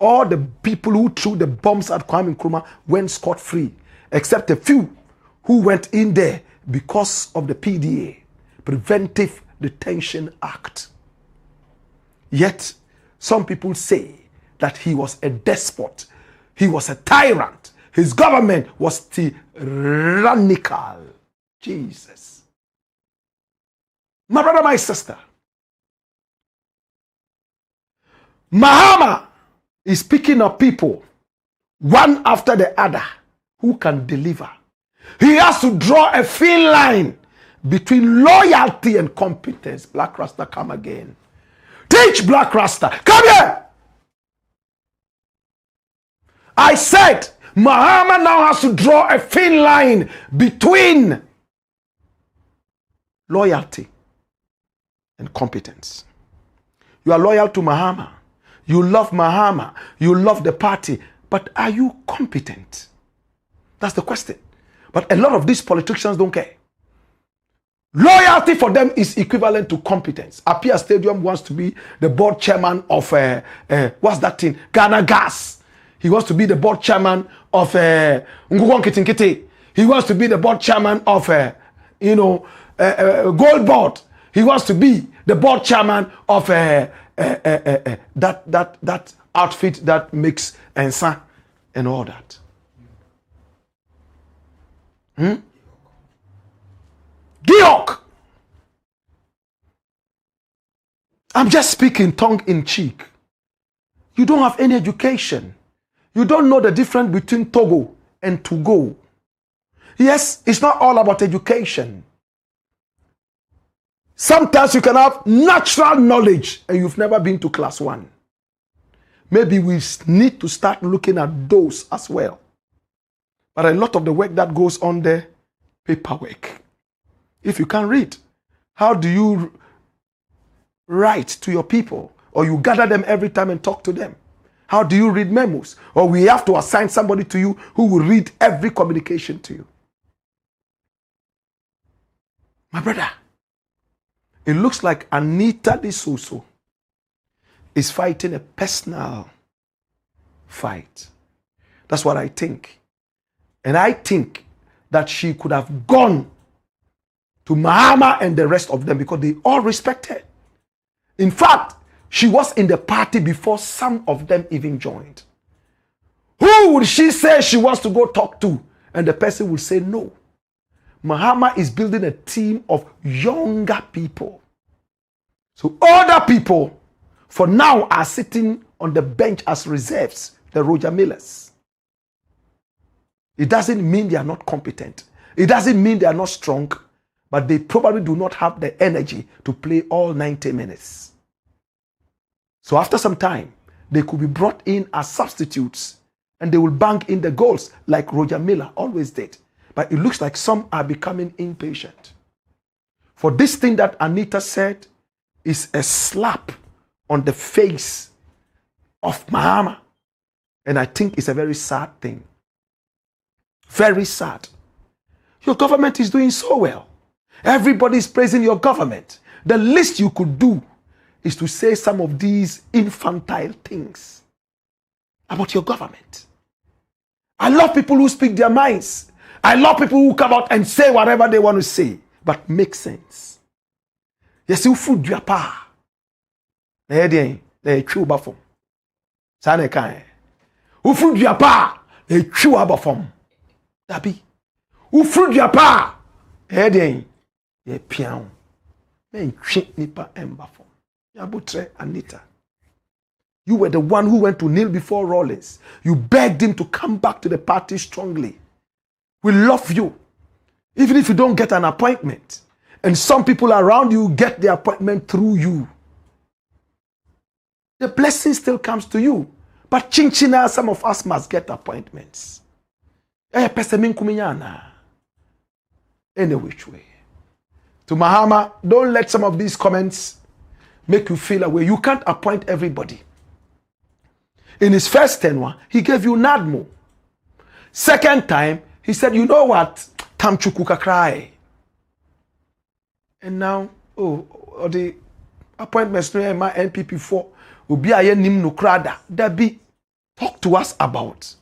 All the people who threw the bombs at Kwame Nkrumah went scot-free, except a few who went in there because of the PDA, Preventive Detention Act. Yet, some people say that he was a despot, he was a tyrant, his government was tyrannical. Jesus. My brother, my sister, Mahama is picking up people one after the other who can deliver. He has to draw a thin line between loyalty and competence. Blakk Rasta, come again. Teach Blakk Rasta. Come here. I said Mahama now has to draw a thin line between loyalty and competence. You are loyal to Mahama. You love Mahama. You love the party. But are you competent? That's the question. But a lot of these politicians don't care. Loyalty for them is equivalent to competence. Apia Stadium wants to be the board chairman of what's that thing? Ghana Gas. He wants to be the board chairman of Ngukon Kitinkiti. He wants to be the board chairman of Gold Board. He wants to be the board chairman of that outfit that makes ensa and all that. Giok. I'm just speaking tongue in cheek. You don't have any education. You don't know the difference between Togo and Togo. Yes, it's not all about education. Sometimes you can have natural knowledge and you've never been to class 1. Maybe we need to start looking at those as well. But a lot of the work that goes on there, paperwork. If you can't read, how do you write to your people? Or you gather them every time and talk to them? How do you read memos? Or we have to assign somebody to you who will read every communication to you? My brother, it looks like Anita Desoso is fighting a personal fight. That's what I think. And I think that she could have gone to Mahama and the rest of them because they all respect her. In fact, she was in the party before some of them even joined. Who would she say she wants to go talk to? And the person will say no. Mahama is building a team of younger people. So older people, for now, are sitting on the bench as reserves, the Roger Millers. It doesn't mean they are not competent. It doesn't mean they are not strong, but they probably do not have the energy to play all 90 minutes. So after some time, they could be brought in as substitutes and they will bang in the goals like Roger Miller always did. But it looks like some are becoming impatient. For this thing that Anita said is a slap on the face of Mahama. And I think it's a very sad thing. Very sad. Your government is doing so well. Everybody is praising your government. The least you could do is to say some of these infantile things about your government. I love people who speak their minds. I love people who come out and say whatever they want to say, but make sense. Yes, you food your pa. They chew bafom. Sane kai. Who food your pa? They chew bafom. Dabi. Who food your pa? Ye pian. Men chink nipa embafom. Yabutre Anita. You were the one who went to kneel before Rawlings. You begged him to come back to the party strongly. We love you. Even if you don't get an appointment. And some people around you get the appointment through you. The blessing still comes to you. But chinchina, some of us must get appointments. any which way. To Mahama, don't let some of these comments make you feel away. You can't appoint everybody. In his first tenure, he gave you Nadmo. Second time, he said, you know what? Tamchukuka cry. And now, the appointments no my NPP4 will be a nim no krada. Dabi, talk to us about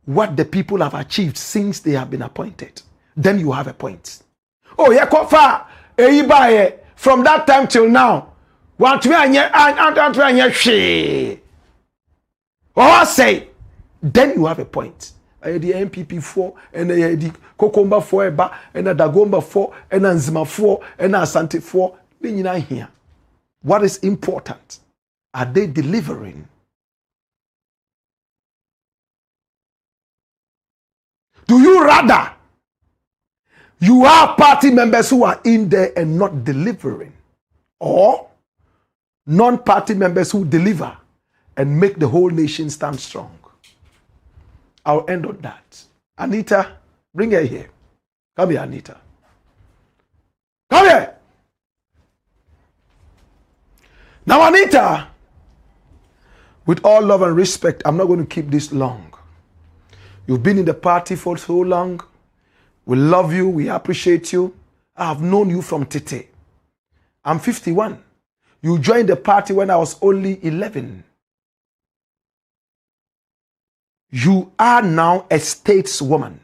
what the people have achieved since they have been appointed. Then you have a point. Oh, yeah, kofa, from that time till now, want me anye oh, say, then you have a point. The NPP4 and the Kokomba 4 and the Dagomba 4 and the Nzima 4 and the Asante 4. Here. What is important? Are they delivering? Do you rather you have party members who are in there and not delivering, or non-party members who deliver and make the whole nation stand strong? I'll end on that. Anita, bring her here. Come here, Anita. Come here. Now, Anita, with all love and respect, I'm not going to keep this long. You've been in the party for so long. We love you. We appreciate you. I have known you from Tete. I'm 51. You joined the party when I was only 11. You are now a stateswoman.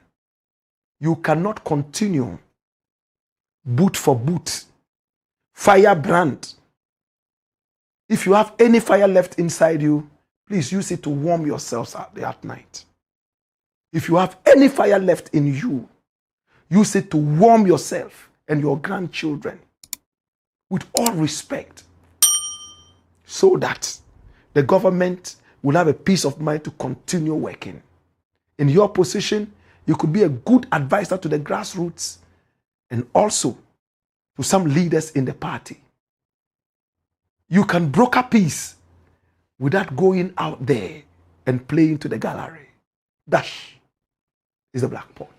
You cannot continue boot for boot, firebrand. If you have any fire left inside you, please use it to warm yourselves at night. If you have any fire left in you, use it to warm yourself and your grandchildren with all respect, so that the government will have a peace of mind to continue working. In your position, you could be a good advisor to the grassroots and also to some leaders in the party. You can broker peace without going out there and playing to the gallery. That is the Blakk Pot,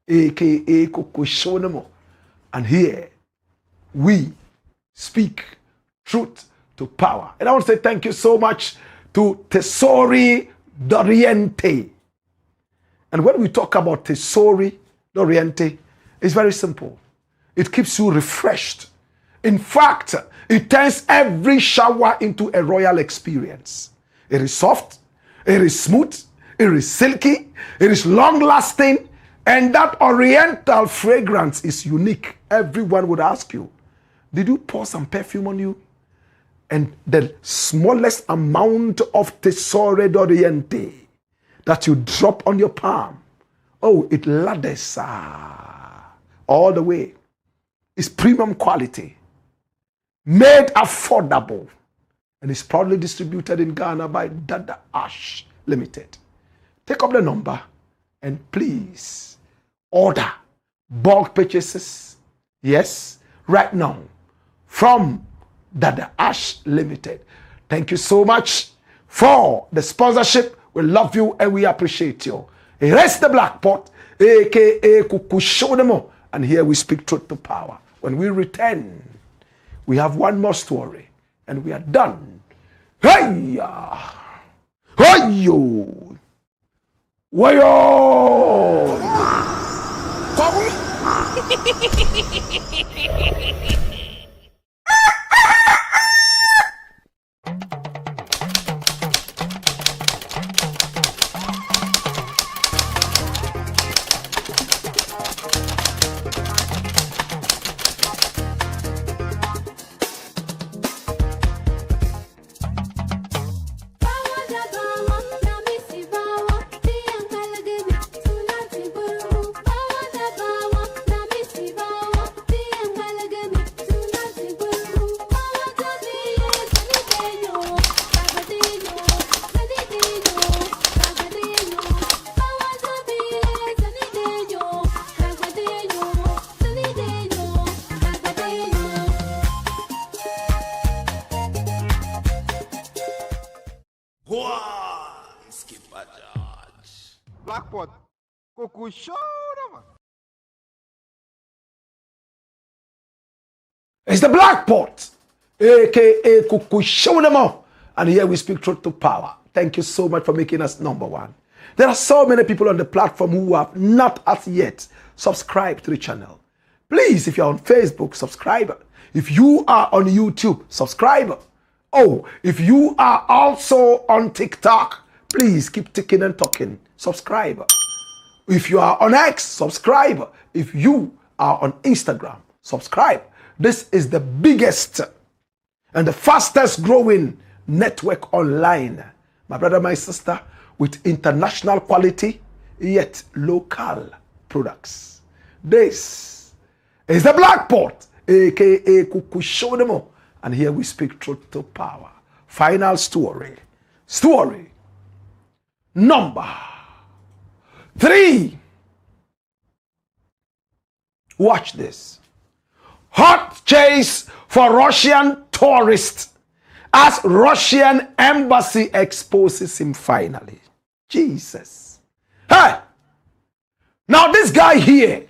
aka Kokoshonemo. And here we speak truth to power. And I want to say thank you so much to Tesori Doriente. And when we talk about Tesori Doriente, it's very simple. It keeps you refreshed. In fact, it turns every shower into a royal experience. It is soft, it is smooth, it is silky, it is long-lasting, and that oriental fragrance is unique. Everyone would ask you, did you pour some perfume on you? And the smallest amount of Tesoro Doriente that you drop on your palm, oh, it ladders all the way. It's premium quality, made affordable, and is proudly distributed in Ghana by Dada Ash Limited. Take up the number and please order bulk purchases, yes, right now from Dada Ash Limited. Thank you so much for the sponsorship. We love you and we appreciate you. Rest the Blakk Pot, aka Kukushonemo, and here we speak truth to power. When we return, we have one more story and we are done. Hey-ya! Hey-yo! Wayo! Blakk Pot, Kukushonemo. It's the Blakk Pot, aka Kukushonemo. And here we speak truth to power. Thank you so much for making us number one. There are so many people on the platform who have not as yet subscribed to the channel. Please, if you're on Facebook, subscribe. If you are on YouTube, subscribe. Oh, if you are also on TikTok, please keep ticking and talking. Subscribe. If you are on X, subscribe. If you are on Instagram, subscribe. This is the biggest and the fastest growing network online. My brother, my sister, with international quality, yet local products. This is the Blakk Pot, aka Kukushonemo. And here we speak truth to power. Final story. Story number 3. Watch this. Hot chase for Russian tourist as Russian embassy exposes him finally. Jesus. Hey! Now this guy here,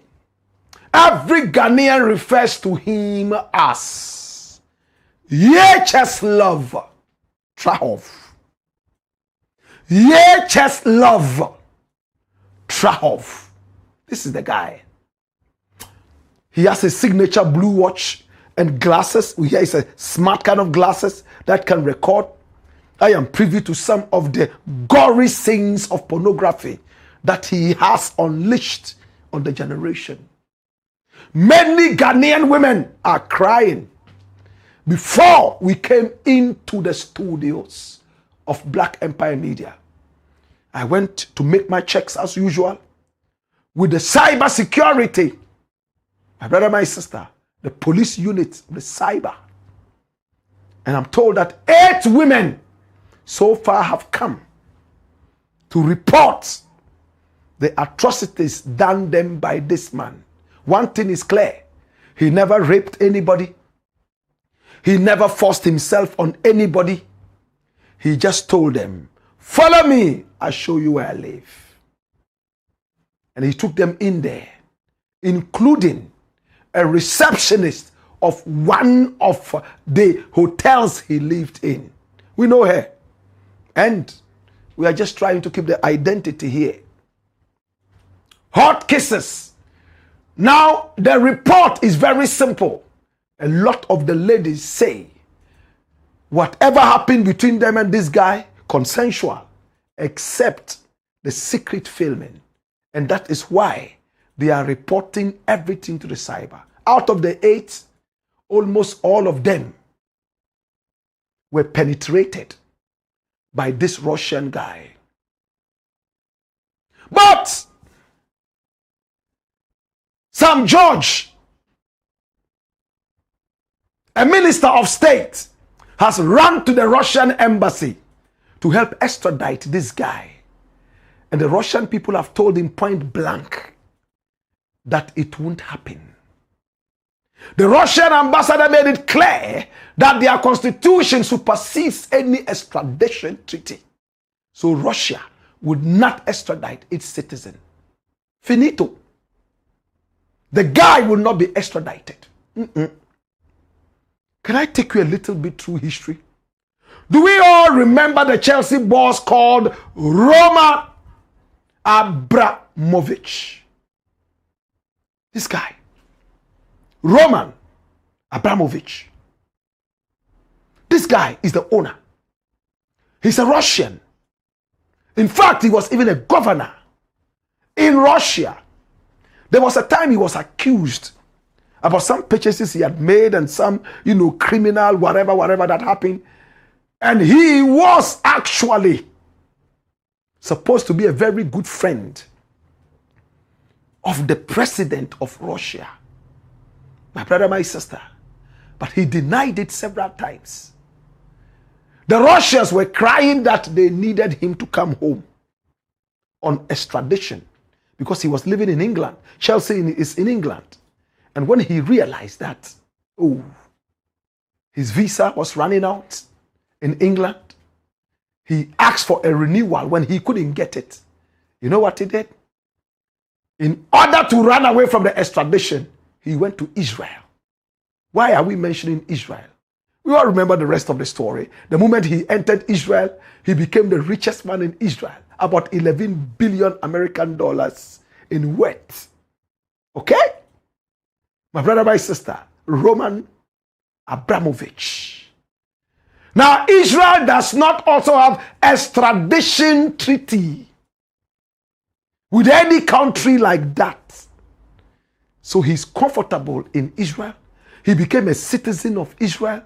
every Ghanaian refers to him as Yecheslav Trahov. Yecheslav Trahov. This is the guy. He has a signature blue watch and glasses. We hear it's a smart kind of glasses that can record. I am privy to some of the gory scenes of pornography that he has unleashed on the generation. Many Ghanaian women are crying. Before we came into the studios of Black Empire Media, I went to make my checks as usual with the cyber security. My brother, my sister, the police unit, the cyber. And I'm told that 8 women so far have come to report the atrocities done them by this man. One thing is clear. He never raped anybody. He never forced himself on anybody. He just told them, follow me, I'll show you where I live. And he took them in there, including a receptionist of one of the hotels he lived in. We know her. And we are just trying to keep the identity here. Hot kisses. Now, the report is very simple. A lot of the ladies say whatever happened between them and this guy, consensual, except the secret filming. And that is why they are reporting everything to the cyber. Out of the 8, almost all of them were penetrated by this Russian guy. But Sam George, a minister of state, has run to the Russian embassy to help extradite this guy. And the Russian people have told him point blank that it won't happen. The Russian ambassador made it clear that their constitution supersedes any extradition treaty. So Russia would not extradite its citizen. Finito. The guy will not be extradited. Can I take you a little bit through history? Do we all remember the Chelsea boss called Roman Abramovich? This guy, Roman Abramovich. This guy is the owner. He's a Russian. In fact, he was even a governor in Russia. There was a time he was accused about some purchases he had made and some, criminal, whatever that happened. And he was actually supposed to be a very good friend of the president of Russia. My brother, my sister. But he denied it several times. The Russians were crying that they needed him to come home on extradition because he was living in England. Chelsea is in England. And when he realized that, his visa was running out in England, he asked for a renewal when he couldn't get it. You know what he did? In order to run away from the extradition, he went to Israel. Why are we mentioning Israel? We all remember the rest of the story. The moment he entered Israel, he became the richest man in Israel. About 11 billion American dollars in wealth. Okay? My brother, my sister, Roman Abramovich. Now, Israel does not also have extradition treaty with any country like that. So he's comfortable in Israel. He became a citizen of Israel.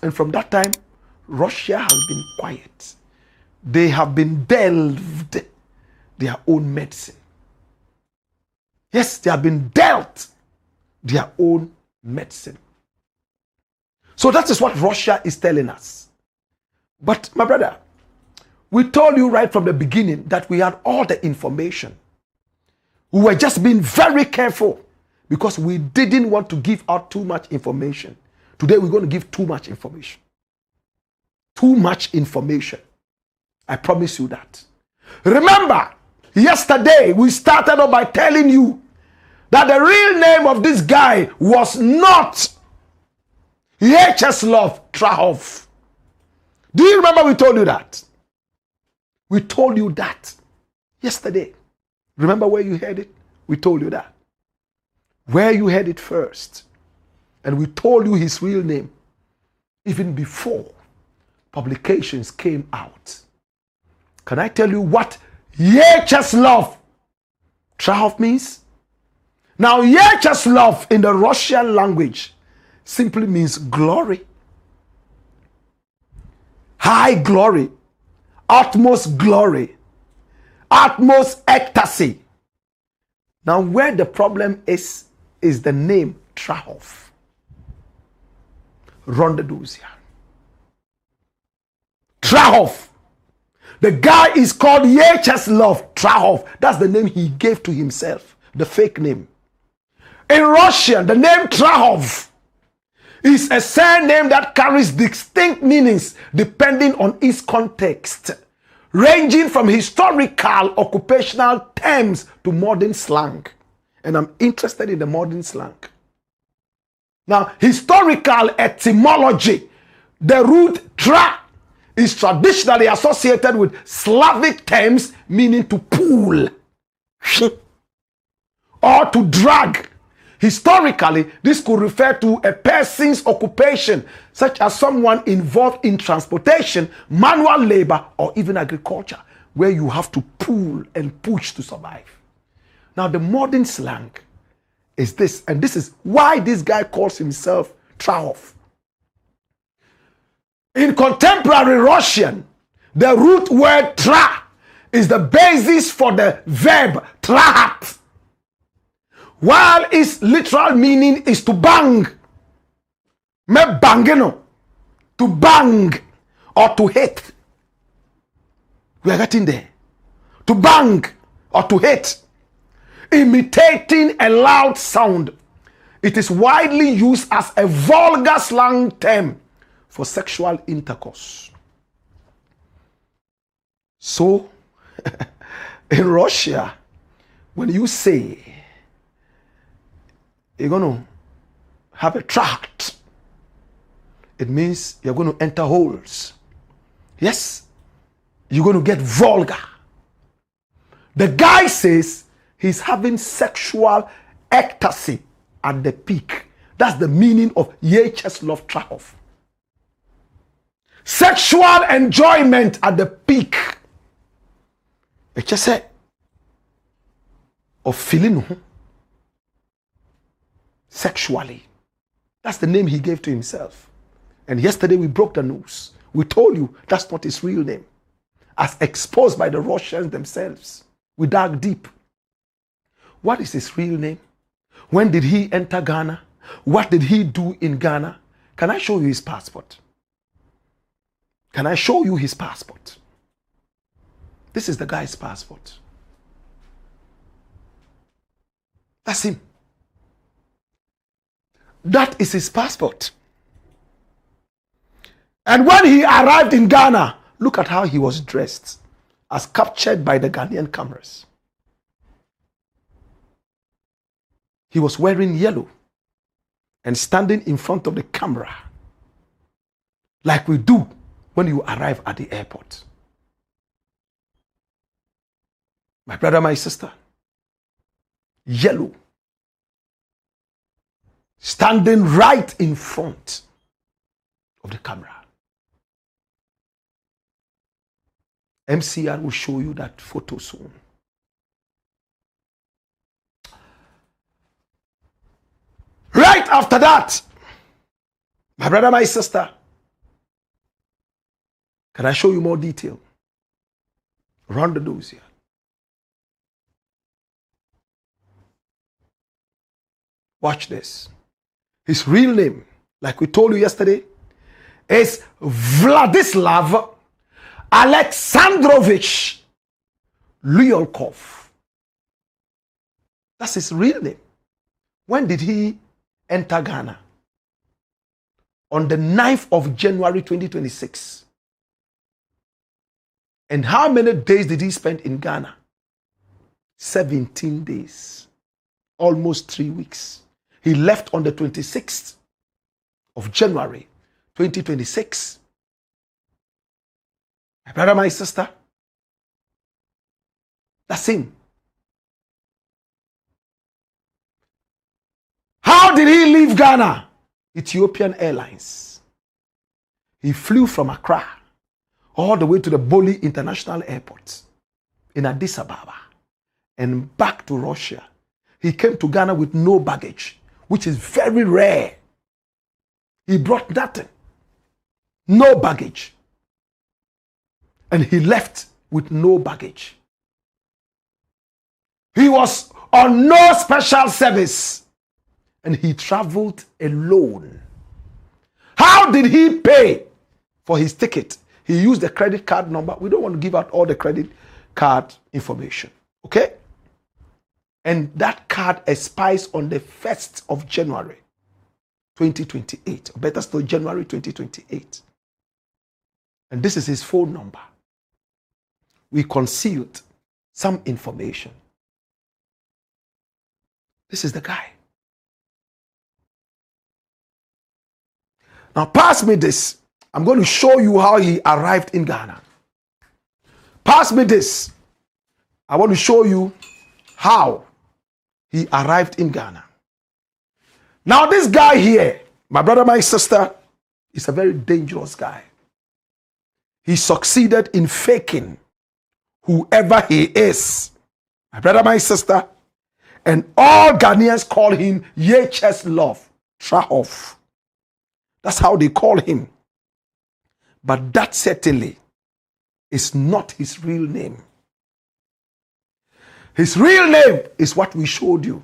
And from that time, Russia has been quiet. They have been delved their own medicine. Yes, they have been dealt their own medicine. So that is what Russia is telling us. But my brother, we told you right from the beginning that we had all the information. We were just being very careful because we didn't want to give out too much information. Today we're going to give too much information. Too much information. I promise you that. Remember, yesterday we started off by telling you that the real name of this guy was not Vyacheslav Trahov. Do you remember we told you that? We told you that yesterday. Remember where you heard it? We told you that. Where you heard it first. And we told you his real name even before publications came out. Can I tell you what Vyacheslav Trahov means? Now, Vyacheslav in the Russian language simply means glory, high glory, utmost glory, utmost ecstasy. Now, where the problem is the name Trahov. Rondaduzia. Trahov. The guy is called Vyacheslav Trahov. That's the name he gave to himself, the fake name. In Russian, the name Trahov is a surname that carries distinct meanings depending on its context, ranging from historical occupational terms to modern slang. And I'm interested in the modern slang. Now, historical etymology, the root tra is traditionally associated with Slavic terms meaning to pull or to drag. Historically, this could refer to a person's occupation, such as someone involved in transportation, manual labor, or even agriculture, where you have to pull and push to survive. Now, the modern slang is this, and this is why this guy calls himself Trahov. In contemporary Russian, the root word tra is the basis for the verb trahat, while its literal meaning is to bang. Me bangeno, to bang or to hit. We are getting there. To bang or to hit. Imitating a loud sound. It is widely used as a vulgar slang term for sexual intercourse. So, in Russia, when you say you're going to have a tract, it means you're going to enter holes. Yes, you're going to get vulgar. The guy says he's having sexual ecstasy at the peak. That's the meaning of Vyacheslav Trahov. Sexual enjoyment at the peak. It's just a of feeling sexually. That's the name he gave to himself. And yesterday we broke the news. We told you that's not his real name. As exposed by the Russians themselves. We dug deep. What is his real name? When did he enter Ghana? What did he do in Ghana? Can I show you his passport? Can I show you his passport? This is the guy's passport. That's him. That is his passport. And when he arrived in Ghana, look at how he was dressed as captured by the Ghanaian cameras. He was wearing yellow and standing in front of the camera like we do when you arrive at the airport. My brother, my sister, yellow, standing right in front of the camera. MCR will show you that photo soon. Right after that, my brother, my sister, can I show you more detail? Round the nose here. Watch this. His real name, like we told you yesterday, is Vladislav Alexandrovich Lyolkov. That's his real name. When did he enter Ghana? On the 9th of January 2026. And how many days did he spend in Ghana? 17 days. Almost 3 weeks. He left on the 26th of January 2026. My brother, my sister, that's him. How did he leave Ghana? Ethiopian Airlines. He flew from Accra all the way to the Boli International Airport in Addis Ababa and back to Russia. He came to Ghana with no baggage, which is very rare. He brought nothing, no baggage. And he left with no baggage. He was on no special service. And he traveled alone. How did he pay for his ticket? He used the credit card number. We don't want to give out all the credit card information. Okay? And that card expires on the 1st of January 2028. Or better still, January 2028. And this is his phone number. We concealed some information. This is the guy. Now pass me this. I'm going to show you how he arrived in Ghana. Pass me this. I want to show you how he arrived in Ghana. Now this guy here, my brother, my sister, is a very dangerous guy. He succeeded in faking whoever he is. My brother, my sister, and all Ghanaians call him Yeches Love Trahov. That's how they call him. But that certainly is not his real name. His real name is what we showed you.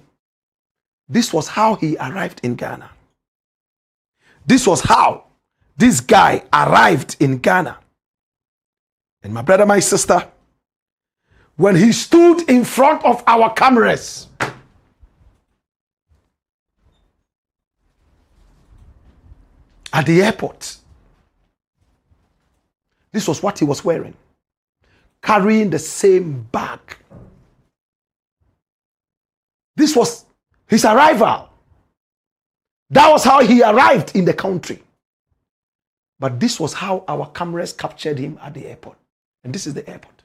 This was how he arrived in Ghana. This was how this guy arrived in Ghana. And my brother, my sister, when he stood in front of our cameras, at the airport, this was what he was wearing, carrying the same bag. This was his arrival. That was how he arrived in the country. But this was how our cameras captured him at the airport. And this is the airport.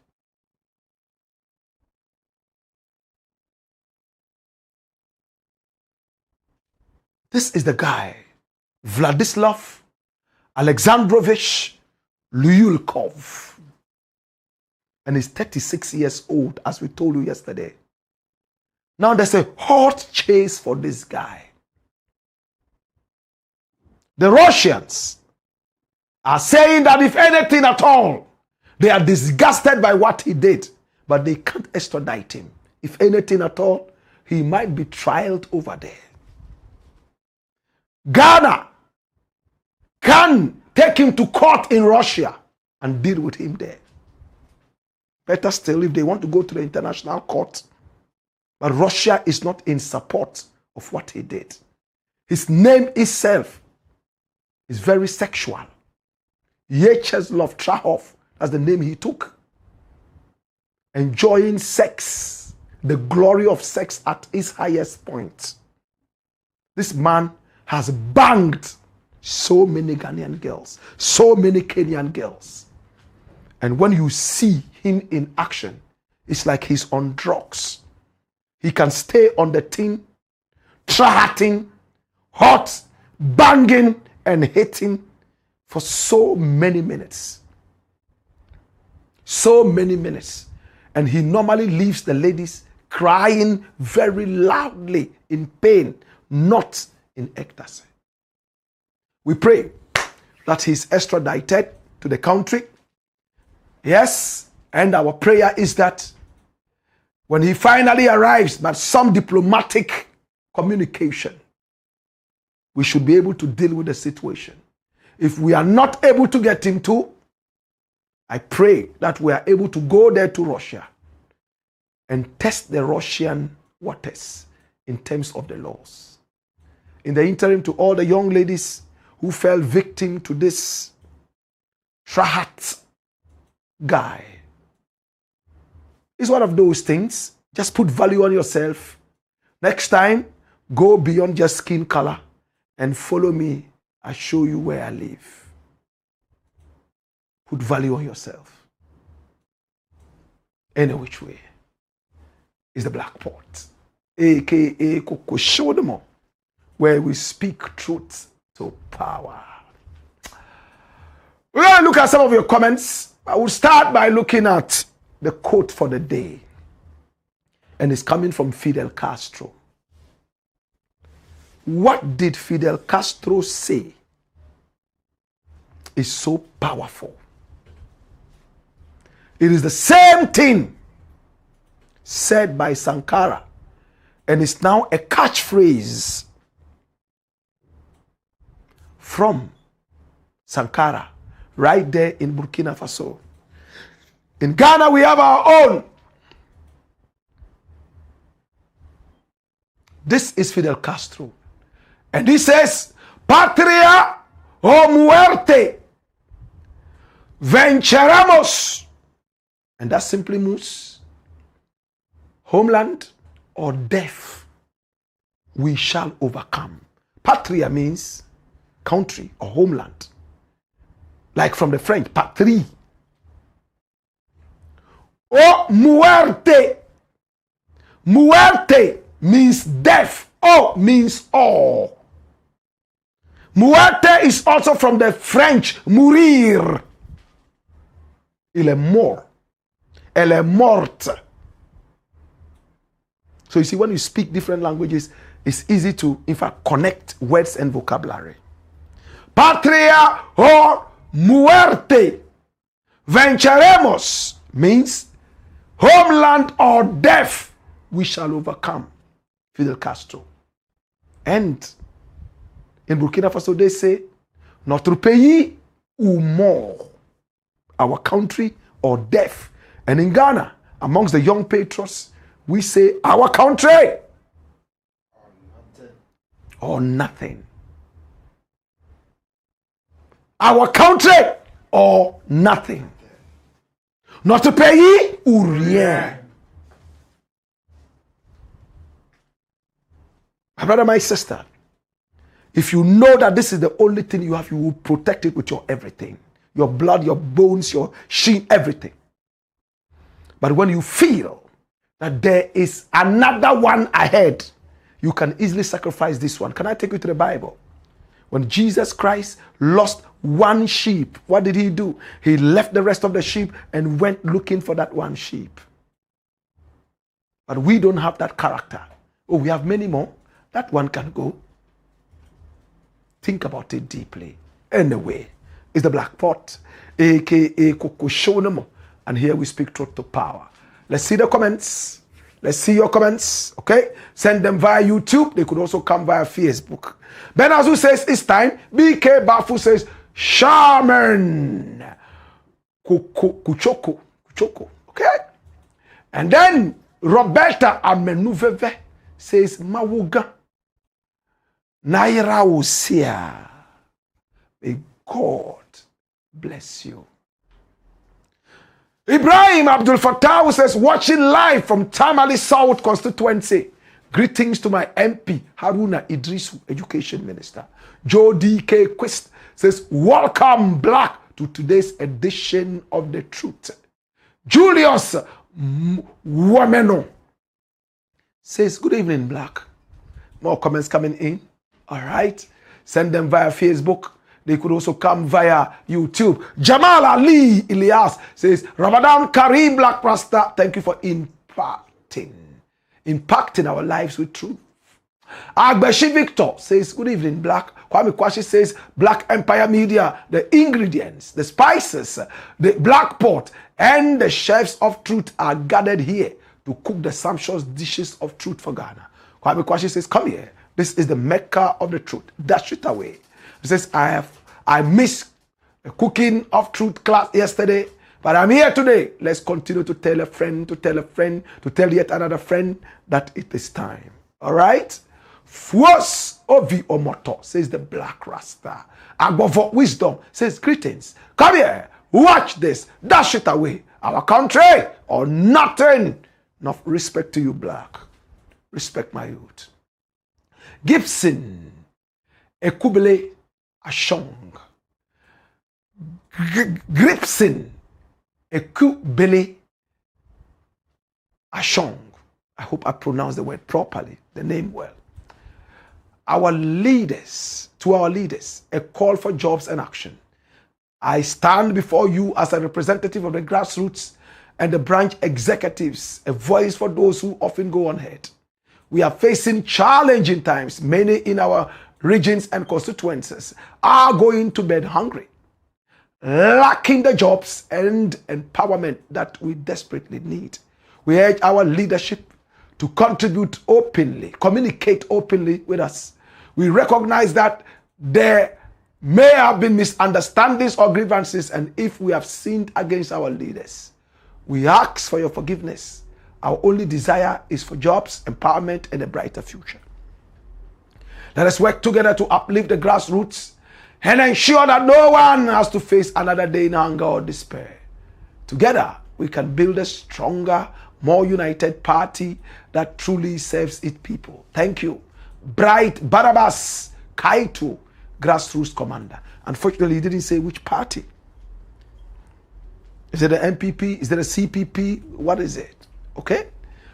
This is the guy, Vladislav Alexandrovich Lyolkov. And he's 36 years old, as we told you yesterday. Now there's a hot chase for this guy. The Russians are saying that if anything at all, they are disgusted by what he did, but they can't extradite him. If anything at all, he might be trialed over there. Ghana can take him to court in Russia and deal with him there. Better still, if they want to go to the international court. But Russia is not in support of what he did. His name itself is very sexual. Yecheslav Trahov, that's the name he took. Enjoying sex, the glory of sex at its highest point. This man has banged so many Ghanaian girls, so many Kenyan girls. And when you see him in action, it's like he's on drugs. He can stay on the thing, try-hatting, hot, banging, and hitting for so many minutes. So many minutes. And he normally leaves the ladies crying very loudly in pain, not in ecstasy. We pray that he's extradited to the country. Yes, and our prayer is that when he finally arrives, by some diplomatic communication, we should be able to deal with the situation. If we are not able to get him to, I pray that we are able to go there to Russia and test the Russian waters in terms of the laws. In the interim, to all the young ladies who fell victim to this Trahat guy, it's one of those things. Just put value on yourself. Next time, go beyond just skin color and follow me. I show you where I live. Put value on yourself. Any which way is the Blakk Pot, aka Kokoshodemo, where we speak truth to power. We're going to look at some of your comments. I will start by looking at the quote for the day. And it's coming from Fidel Castro. What did Fidel Castro say is so powerful? It is the same thing said by Sankara, and it's now a catchphrase from Sankara right there in Burkina Faso. In Ghana, we have our own. This is Fidel Castro. And he says, Patria o muerte, venceremos. And that simply means homeland or death, we shall overcome. Patria means country or homeland. Like from the French, patrie. O muerte. Muerte means death. O means all. Muerte is also from the French, mourir. Il est mort. Elle est morte. So you see, when you speak different languages, it's easy to, in fact, connect words and vocabulary. Patria o muerte. Venceremos means homeland or death, we shall overcome. Fidel Castro. And in Burkina Faso, they say, notre pays ou mort, our country or death. And in Ghana, amongst the young patriots, we say, our country or nothing. Our country or nothing. Notre pays ou rien. My brother, my sister, if you know that this is the only thing you have, you will protect it with your everything. Your blood, your bones, your shin, everything. But when you feel that there is another one ahead, you can easily sacrifice this one. Can I take you to the Bible? When Jesus Christ lost one sheep, what did he do? He left the rest of the sheep and went looking for that one sheep. But we don't have that character. Oh, we have many more. That one can go. Think about it deeply. Anyway, it's the Blakk Pot, aka Kokoshodemo, and here we speak truth to power. Let's see the comments. Let's see your comments, okay? Send them via YouTube. They could also come via Facebook. Ben Azu says it's time. BK Bafu says Shaman. Kuchoko. Okay? And then Roberta Amenuveve says Mawuga. Naira Usia. May God bless you. Ibrahim Abdul Fattah says, watching live from Tamale South constituency. Greetings to my MP, Haruna Idrisu, Education Minister. Joe D.K. Quist says, welcome, Blakk, to today's edition of The Truth. Julius Wameno says, good evening, Blakk. More comments coming in. All right. Send them via Facebook. They could also come via YouTube. Jamal Ali Ilyas says, Ramadan Kareem, Blakk RASTA. Thank you for impacting our lives with truth. Agbeshi Victor says, good evening, Blakk. Kwame Kwashi says, Black Empire Media, the ingredients, the spices, the black pot, and the chefs of truth are gathered here to cook the sumptuous dishes of truth for Ghana. Kwame Kwashi says, come here. This is the Mecca of the truth. Dash it away. He says, I missed a cooking of truth class yesterday, but I'm here today. Let's continue to tell a friend, to tell a friend, to tell yet another friend that it is time. All right? Fuos Ovi Omoto says the Black Rasta. Agbovo Wisdom says greetings. Come here. Watch this. Dash it away. Our country or nothing. Enough respect to you, Blakk. Respect my youth. Gibson Ekubele Ashong. Gripson Ekubele Ashong. I hope I pronounced the word properly, the name well. To our leaders, a call for jobs and action. I stand before you as a representative of the grassroots and the branch executives, a voice for those who often go unheard. We are facing challenging times. Many in our regions and constituencies are going to bed hungry, lacking the jobs and empowerment that we desperately need. We urge our leadership to contribute openly, communicate openly with us. We recognize that there may have been misunderstandings or grievances, and if we have sinned against our leaders, we ask for your forgiveness. Our only desire is for jobs, empowerment, and a brighter future. Let us work together to uplift the grassroots and ensure that no one has to face another day in anger or despair. Together, we can build a stronger, more united party that truly serves its people. Thank you. Bright Barabas Kaitu, grassroots commander. Unfortunately, he didn't say which party. Is it the MPP? Is it a CPP? What is it? Okay?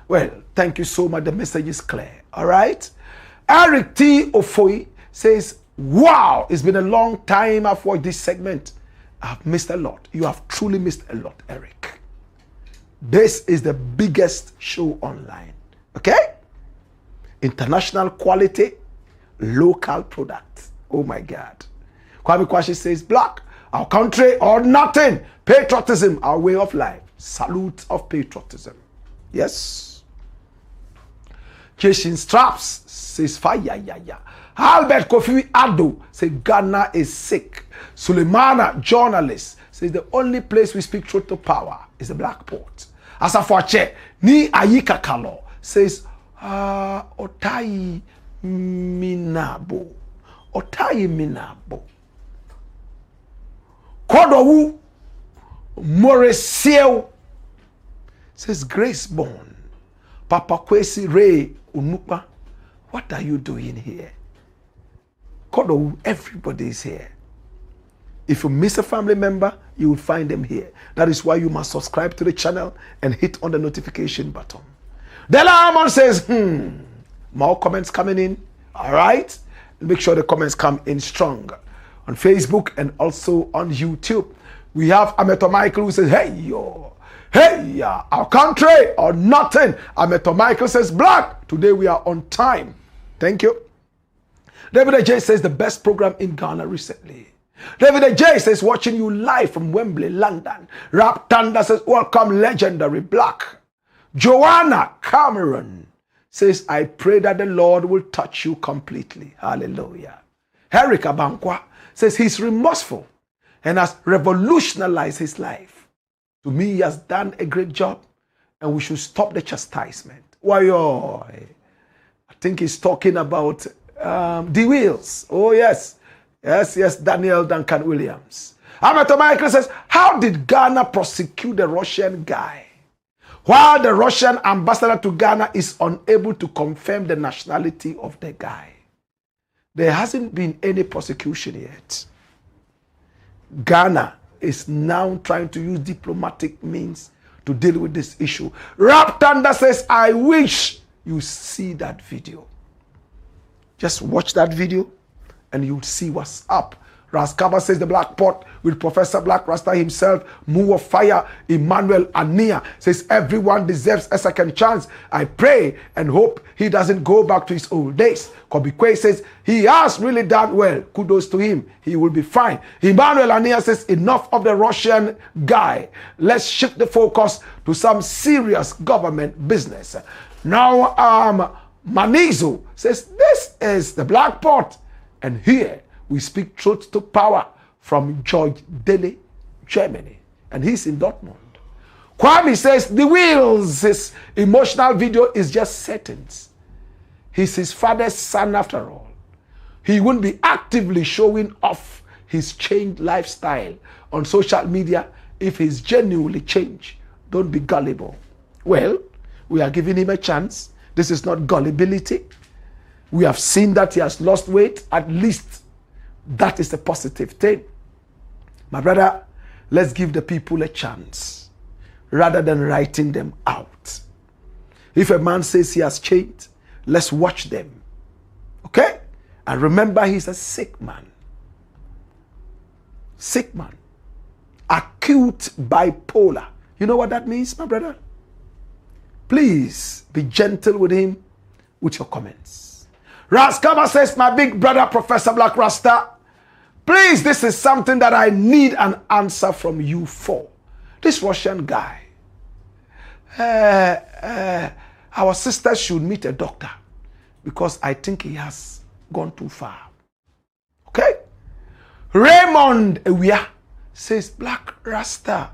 Well, thank you so much. The message is clear. All right? Eric T. Ofoi says, wow, it's been a long time I've watched this segment. I've missed a lot. You have truly missed a lot, Eric. This is the biggest show online. Okay? International quality, local product. Oh my God. Kwame Kwashi says, Blakk, our country or nothing. Patriotism, our way of life. Salute of patriotism. Yes. Chasing Straps says, fire, yeah. Albert Kofi Addo says, Ghana is sick. Suleimana, journalist, says, the only place we speak truth to power is the Black Port. Asafuache, Ni Ayika Kalo, says, Otai Minabo. Otai Minabo. Kodowu Moresiel says, Grace Born. Papa Kwesi Ray Unupa. What are you doing here? Kodowu, everybody is here. If you miss a family member, you will find them here. That is why you must subscribe to the channel and hit on the notification button. Dela Amon says, more comments coming in. All right. Make sure the comments come in strong on Facebook and also on YouTube. We have Ameto Michael who says, hey, our country or nothing. Ameto Michael says, Blakk, today we are on time. Thank you. David J says, the best program in Ghana recently. David J says, watching you live from Wembley, London. Rap Thunder says, welcome, legendary Blakk. Joanna Cameron says, I pray that the Lord will touch you completely. Hallelujah. Eric Abankwa says, he's remorseful and has revolutionized his life. To me, he has done a great job and we should stop the chastisement. Why? I think he's talking about the wheels. Oh, yes. Yes, Daniel Duncan Williams. Amato Michael says, how did Ghana prosecute the Russian guy while the Russian ambassador to Ghana is unable to confirm the nationality of the guy. There hasn't been any prosecution yet. Ghana is now trying to use diplomatic means to deal with this issue. Rap Thunder says, I wish you see that video. Just watch that video and you'll see what's up. Raskaba says the Black Pot with Professor Blakk Rasta himself, Move of Fire, Emmanuel Ania says everyone deserves a second chance. I pray and hope he doesn't go back to his old days. Kobikwe says he has really done well. Kudos to him. He will be fine. Emmanuel Ania says enough of the Russian guy. Let's shift the focus to some serious government business. Now, Manizo says this is the Black Pot, and here we speak truth to power from George Daly, Germany. And he's in Dortmund. Kwame says the wheels, his emotional video is just settings. He's his father's son after all. He wouldn't be actively showing off his changed lifestyle on social media if he's genuinely changed. Don't be gullible. Well, we are giving him a chance. This is not gullibility. We have seen that he has lost weight. At least that is a positive thing. My brother, let's give the people a chance rather than writing them out. If a man says he has changed, let's watch them. Okay? And remember, he's a sick man. Sick man. Acute bipolar. You know what that means, my brother? Please be gentle with him with your comments. Raskaba says, my big brother, Professor Blakk Rasta, please, this is something that I need an answer from you for. This Russian guy. Our sister should meet a doctor because I think he has gone too far. Okay? Raymond Ewia says, Blakk Rasta,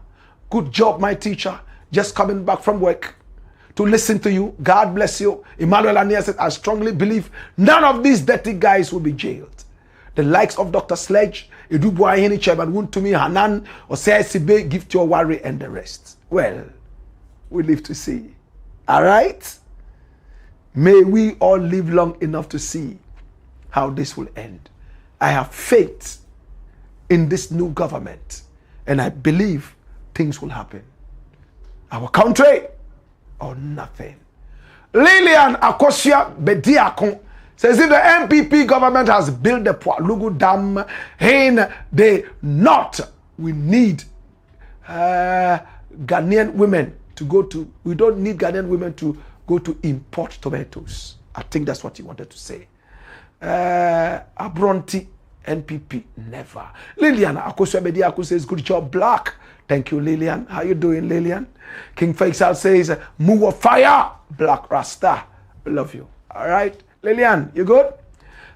good job, my teacher. Just coming back from work to listen to you. God bless you. Emmanuel Ania said, I strongly believe none of these dirty guys will be jailed. The likes of Dr. Sledge, Edubuahini, Chairman Wuntumi, Hanan, Osei Sibe, Gift Your Worry, and the rest. Well, we live to see. All right? May we all live long enough to see how this will end. I have faith in this new government, and I believe things will happen. Our country or nothing. Lillian Akosia Bediakon says if the MPP government has built the Lugu Dam in the north, we need Ghanaian women to go to, we don't need Ghanaian women to go to import tomatoes. I think that's what he wanted to say. Abronti, NPP, never. Lillian Akosia Bediakon says good job, Blakk. Thank you, Lillian. How you doing, Lillian? King Faisal says, move of fire, Blakk Rasta. We love you. All right. Lillian, you good?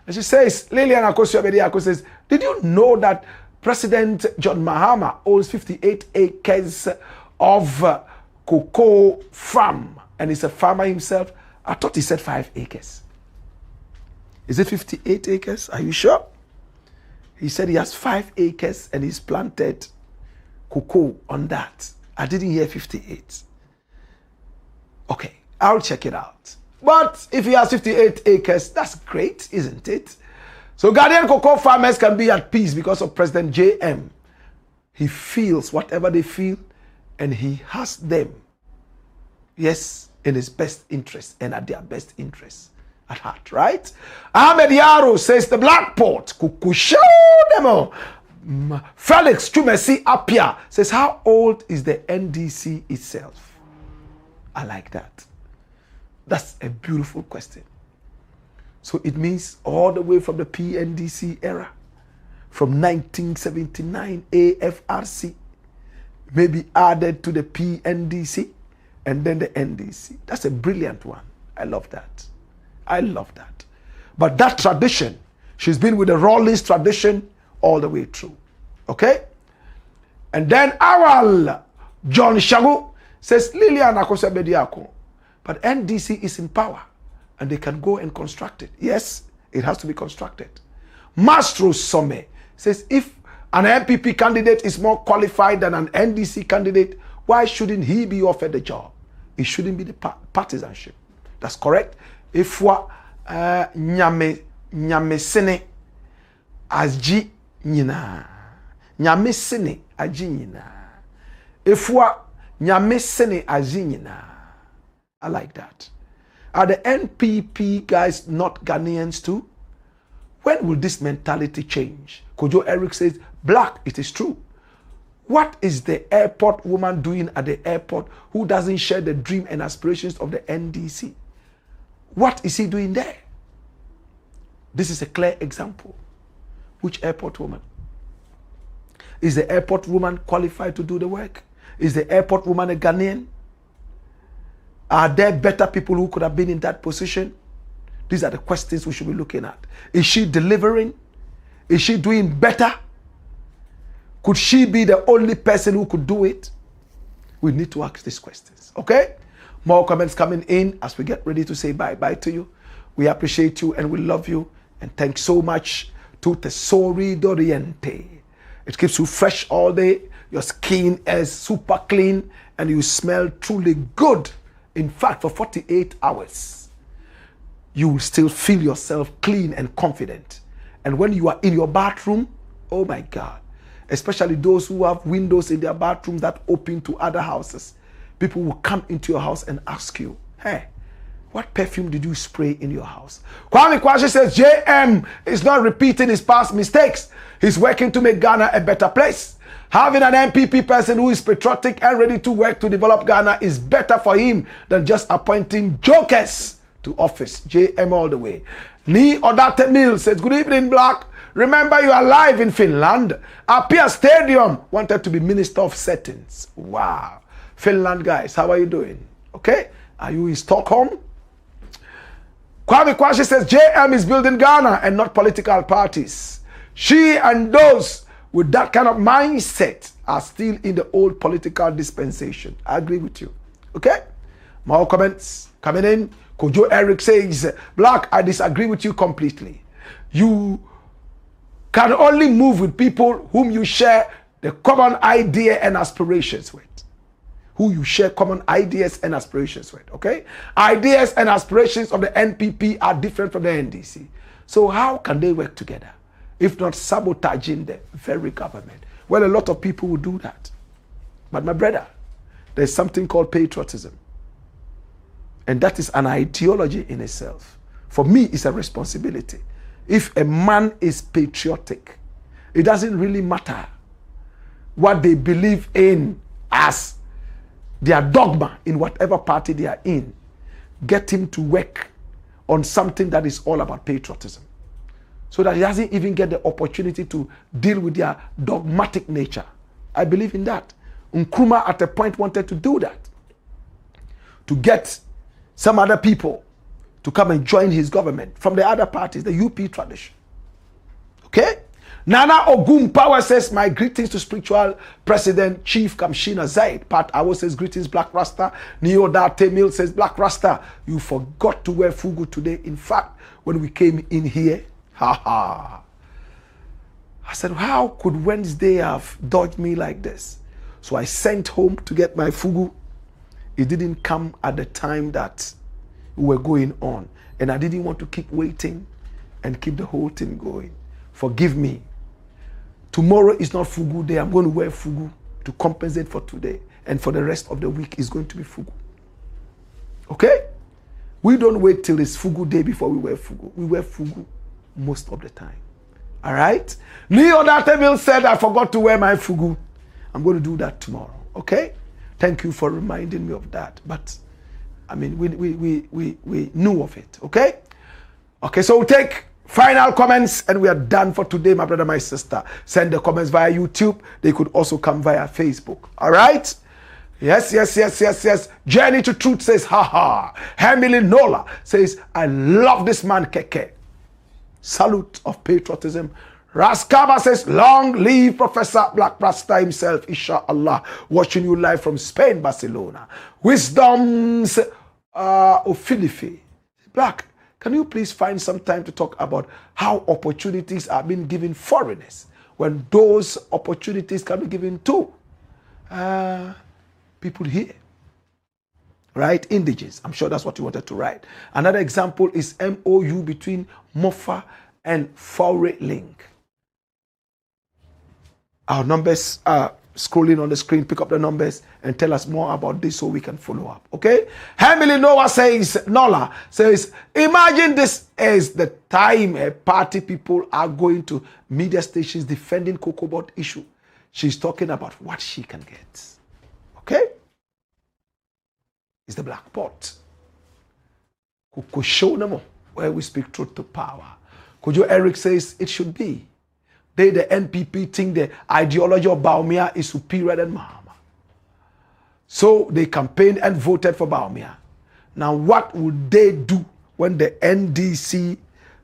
And she says, Lillian Akosio says, did you know that President John Mahama owns 58 acres of cocoa farm and he's a farmer himself? I thought he said 5 acres. Is it 58 acres? Are you sure? He said he has 5 acres and he's planted cocoa on that. I didn't hear 58. Okay, I'll check it out. But if he has 58 acres, that's great, isn't it? So Ghanaian cocoa farmers can be at peace because of President JM. He feels whatever they feel and he has them, yes, in his best interest and at their best interest at heart, right? Ahmed Yaro says the Black Pot, Kukushodemo. Felix Chumesi Apia says, how old is the NDC itself? I like that. That's a beautiful question. So it means all the way from the PNDC era, from 1979 AFRC, maybe added to the PNDC and then the NDC. That's a brilliant one. I love that. I love that. But that tradition, she's been with the Rawlings tradition all the way through. Okay? And then Awal John Shagu says, Lilian Akosa Bediako, but NDC is in power and they can go and construct it. Yes, it has to be constructed. Mastro Some says, if an MPP candidate is more qualified than an NDC candidate, why shouldn't he be offered the job? it shouldn't be the partisanship. That's correct. If what nyame sene aji nyina. Nyame sene aji nyina. If what nyame sene aji nyina. I like that. Are the NPP guys not Ghanaians too? When will this mentality change? Kojo Eric says, Blakk, it is true. What is the airport woman doing at the airport who doesn't share the dream and aspirations of the NDC? What is he doing there? This is a clear example. Which airport woman? Is the airport woman qualified to do the work? Is the airport woman a Ghanaian? Are there better people who could have been in that position? These are the questions we should be looking at. Is she delivering? Is she doing better? Could she be the only person who could do it? We need to ask these questions, okay? More comments coming in as we get ready to say bye-bye to you. We appreciate you and we love you. And thanks so much to Tesori Doriente. It keeps you fresh all day. Your skin is super clean and you smell truly good. In fact, for 48 hours, you will still feel yourself clean and confident. And when you are in your bathroom, oh my God, especially those who have windows in their bathrooms that open to other houses, people will come into your house and ask you, hey, what perfume did you spray in your house? Kwame Kwashe says, JM is not repeating his past mistakes. He's working to make Ghana a better place. Having an MPP person who is patriotic and ready to work to develop Ghana is better for him than just appointing jokers to office. JM all the way. Ni Odate Mill says, good evening, Blakk. Remember, you are live in Finland. Apia Stadium wanted to be Minister of Settings. Wow. Finland guys, how are you doing? Okay? Are you in Stockholm? Kwame Kwashe says, JM is building Ghana and not political parties. She and those with that kind of mindset are still in the old political dispensation. I agree with you. Okay? More comments coming in. Kojo Eric says, Blakk, I disagree with you completely. You can only move with people whom you share the common idea and aspirations with. Who you share common ideas and aspirations with, okay? Ideas and aspirations of the NPP are different from the NDC. So how can they work together? If not sabotaging the very government. Well, a lot of people will do that. But my brother, there's something called patriotism. And that is an ideology in itself. For me, it's a responsibility. If a man is patriotic, it doesn't really matter what they believe in as their dogma in whatever party they are in. Get him to work on something that is all about patriotism. So that he doesn't even get the opportunity to deal with their dogmatic nature. I believe in that. Nkrumah at a point wanted to do that. To get some other people to come and join his government from the other parties, the UP tradition. Okay? Nana Ogum Power says, my greetings to spiritual president Chief Kamshina Zaid. Pat Awo says, greetings Blakk Rasta. Neo Date Mill says, Blakk Rasta, you forgot to wear fugu today. In fact, when we came in here, I said, how could Wednesday have dodged me like this? So I sent home to get my fugu. It didn't come at the time that we were going on. And I didn't want to keep waiting and keep the whole thing going. Forgive me. Tomorrow is not fugu day. I'm going to wear fugu to compensate for today. And for the rest of the week is going to be fugu. Okay? We don't wait till it's fugu day before we wear fugu. We wear fugu most of the time. All right? Leo Dateville said, I forgot to wear my fugu. I'm going to do that tomorrow. Okay? Thank you for reminding me of that. But, I mean, we knew of it. Okay? Okay, so we'll take final comments and we are done for today, my brother, my sister. Send the comments via YouTube. They could also come via Facebook. All right? Yes. Journey to Truth says, haha. Emily Nola says, I love this man, Keke. Salute of patriotism. Raskaba says, long live Professor Blakk Rasta himself, inshallah. Watching you live from Spain, Barcelona. Wisdom's Ophilifi. Blakk, can you please find some time to talk about how opportunities are being given foreigners when those opportunities can be given to people here? right? Indiges. I'm sure that's what you wanted to write. Another example is MOU between Mofa and Faure Link. Our numbers are scrolling on the screen. Pick up the numbers and tell us more about this so we can follow up. Okay? Emily Noah says, Nola says, imagine this is the time party people are going to media stations defending Kokobot issue. She's talking about what she can get. Okay? It's the Black Pot. Kukushonamo, where we speak truth to power. Kojo Eric says it should be. They, the NPP, think the ideology of Bawumia is superior than Mahama. So they campaigned and voted for Bawumia. Now what would they do when the NDC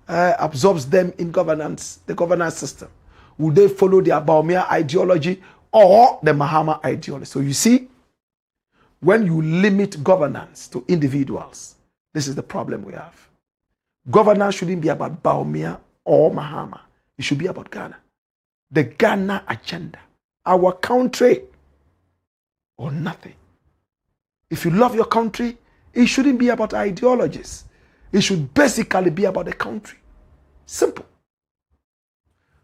absorbs them in governance, the governance system? Would they follow their Bawumia ideology or the Mahama ideology? So you see, when you limit governance to individuals, this is the problem we have. Governance shouldn't be about Bawumia or Mahama. It should be about Ghana. The Ghana agenda. Our country or nothing. If you love your country, it shouldn't be about ideologies. It should basically be about the country. Simple.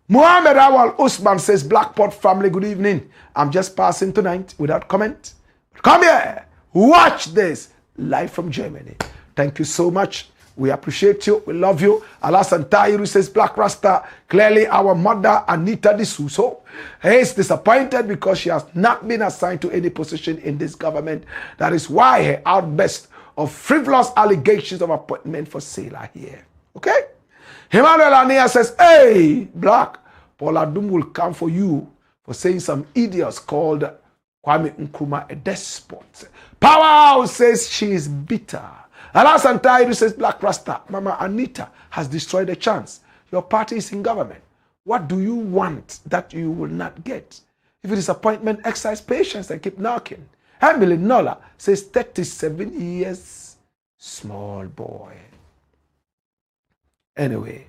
Muhammad Awal Usman says, Blackpot family, good evening. I'm just passing tonight without comment. Come here. Watch this. Live from Germany. Thank you so much. We appreciate you. We love you. Alasan Tayiru says, Black Rasta, clearly our mother, Anita Desoso, is disappointed because she has not been assigned to any position in this government. That is why her outburst of frivolous allegations of appointment for sale are here. Okay? Emmanuel Ania says, hey, Black, Paul Adum will come for you for saying some idiots called Kwame Nkrumah a despot. Power says she is bitter. Alasan Tayiru says, Black Rasta, Mama Anita has destroyed a chance. Your party is in government. What do you want that you will not get? If it is appointment, exercise patience and keep knocking. Emily Nola says, 37 years, small boy. Anyway,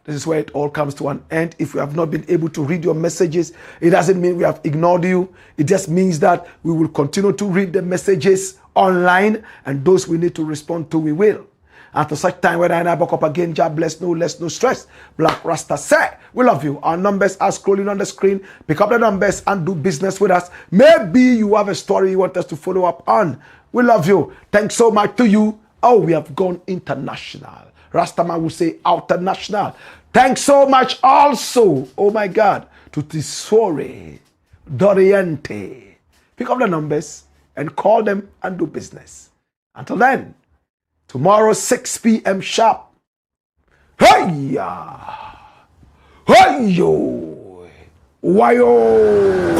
this is where it all comes to an end. If we have not been able to read your messages, it doesn't mean we have ignored you. It just means that we will continue to read the messages online, and those we need to respond to, we will. And to such time, when I back up again, God bless, no less, no stress. Black Rasta say, we love you. Our numbers are scrolling on the screen. Pick up the numbers and do business with us. Maybe you have a story you want us to follow up on. We love you. Thanks so much to you. Oh, we have gone international. Rastaman will say international. Thanks so much also, oh my God, to Tisore, Doriente. Pick up the numbers and call them and do business. Until then, tomorrow 6 p.m. sharp. Hey-ya! Hey-yo! Why-yo!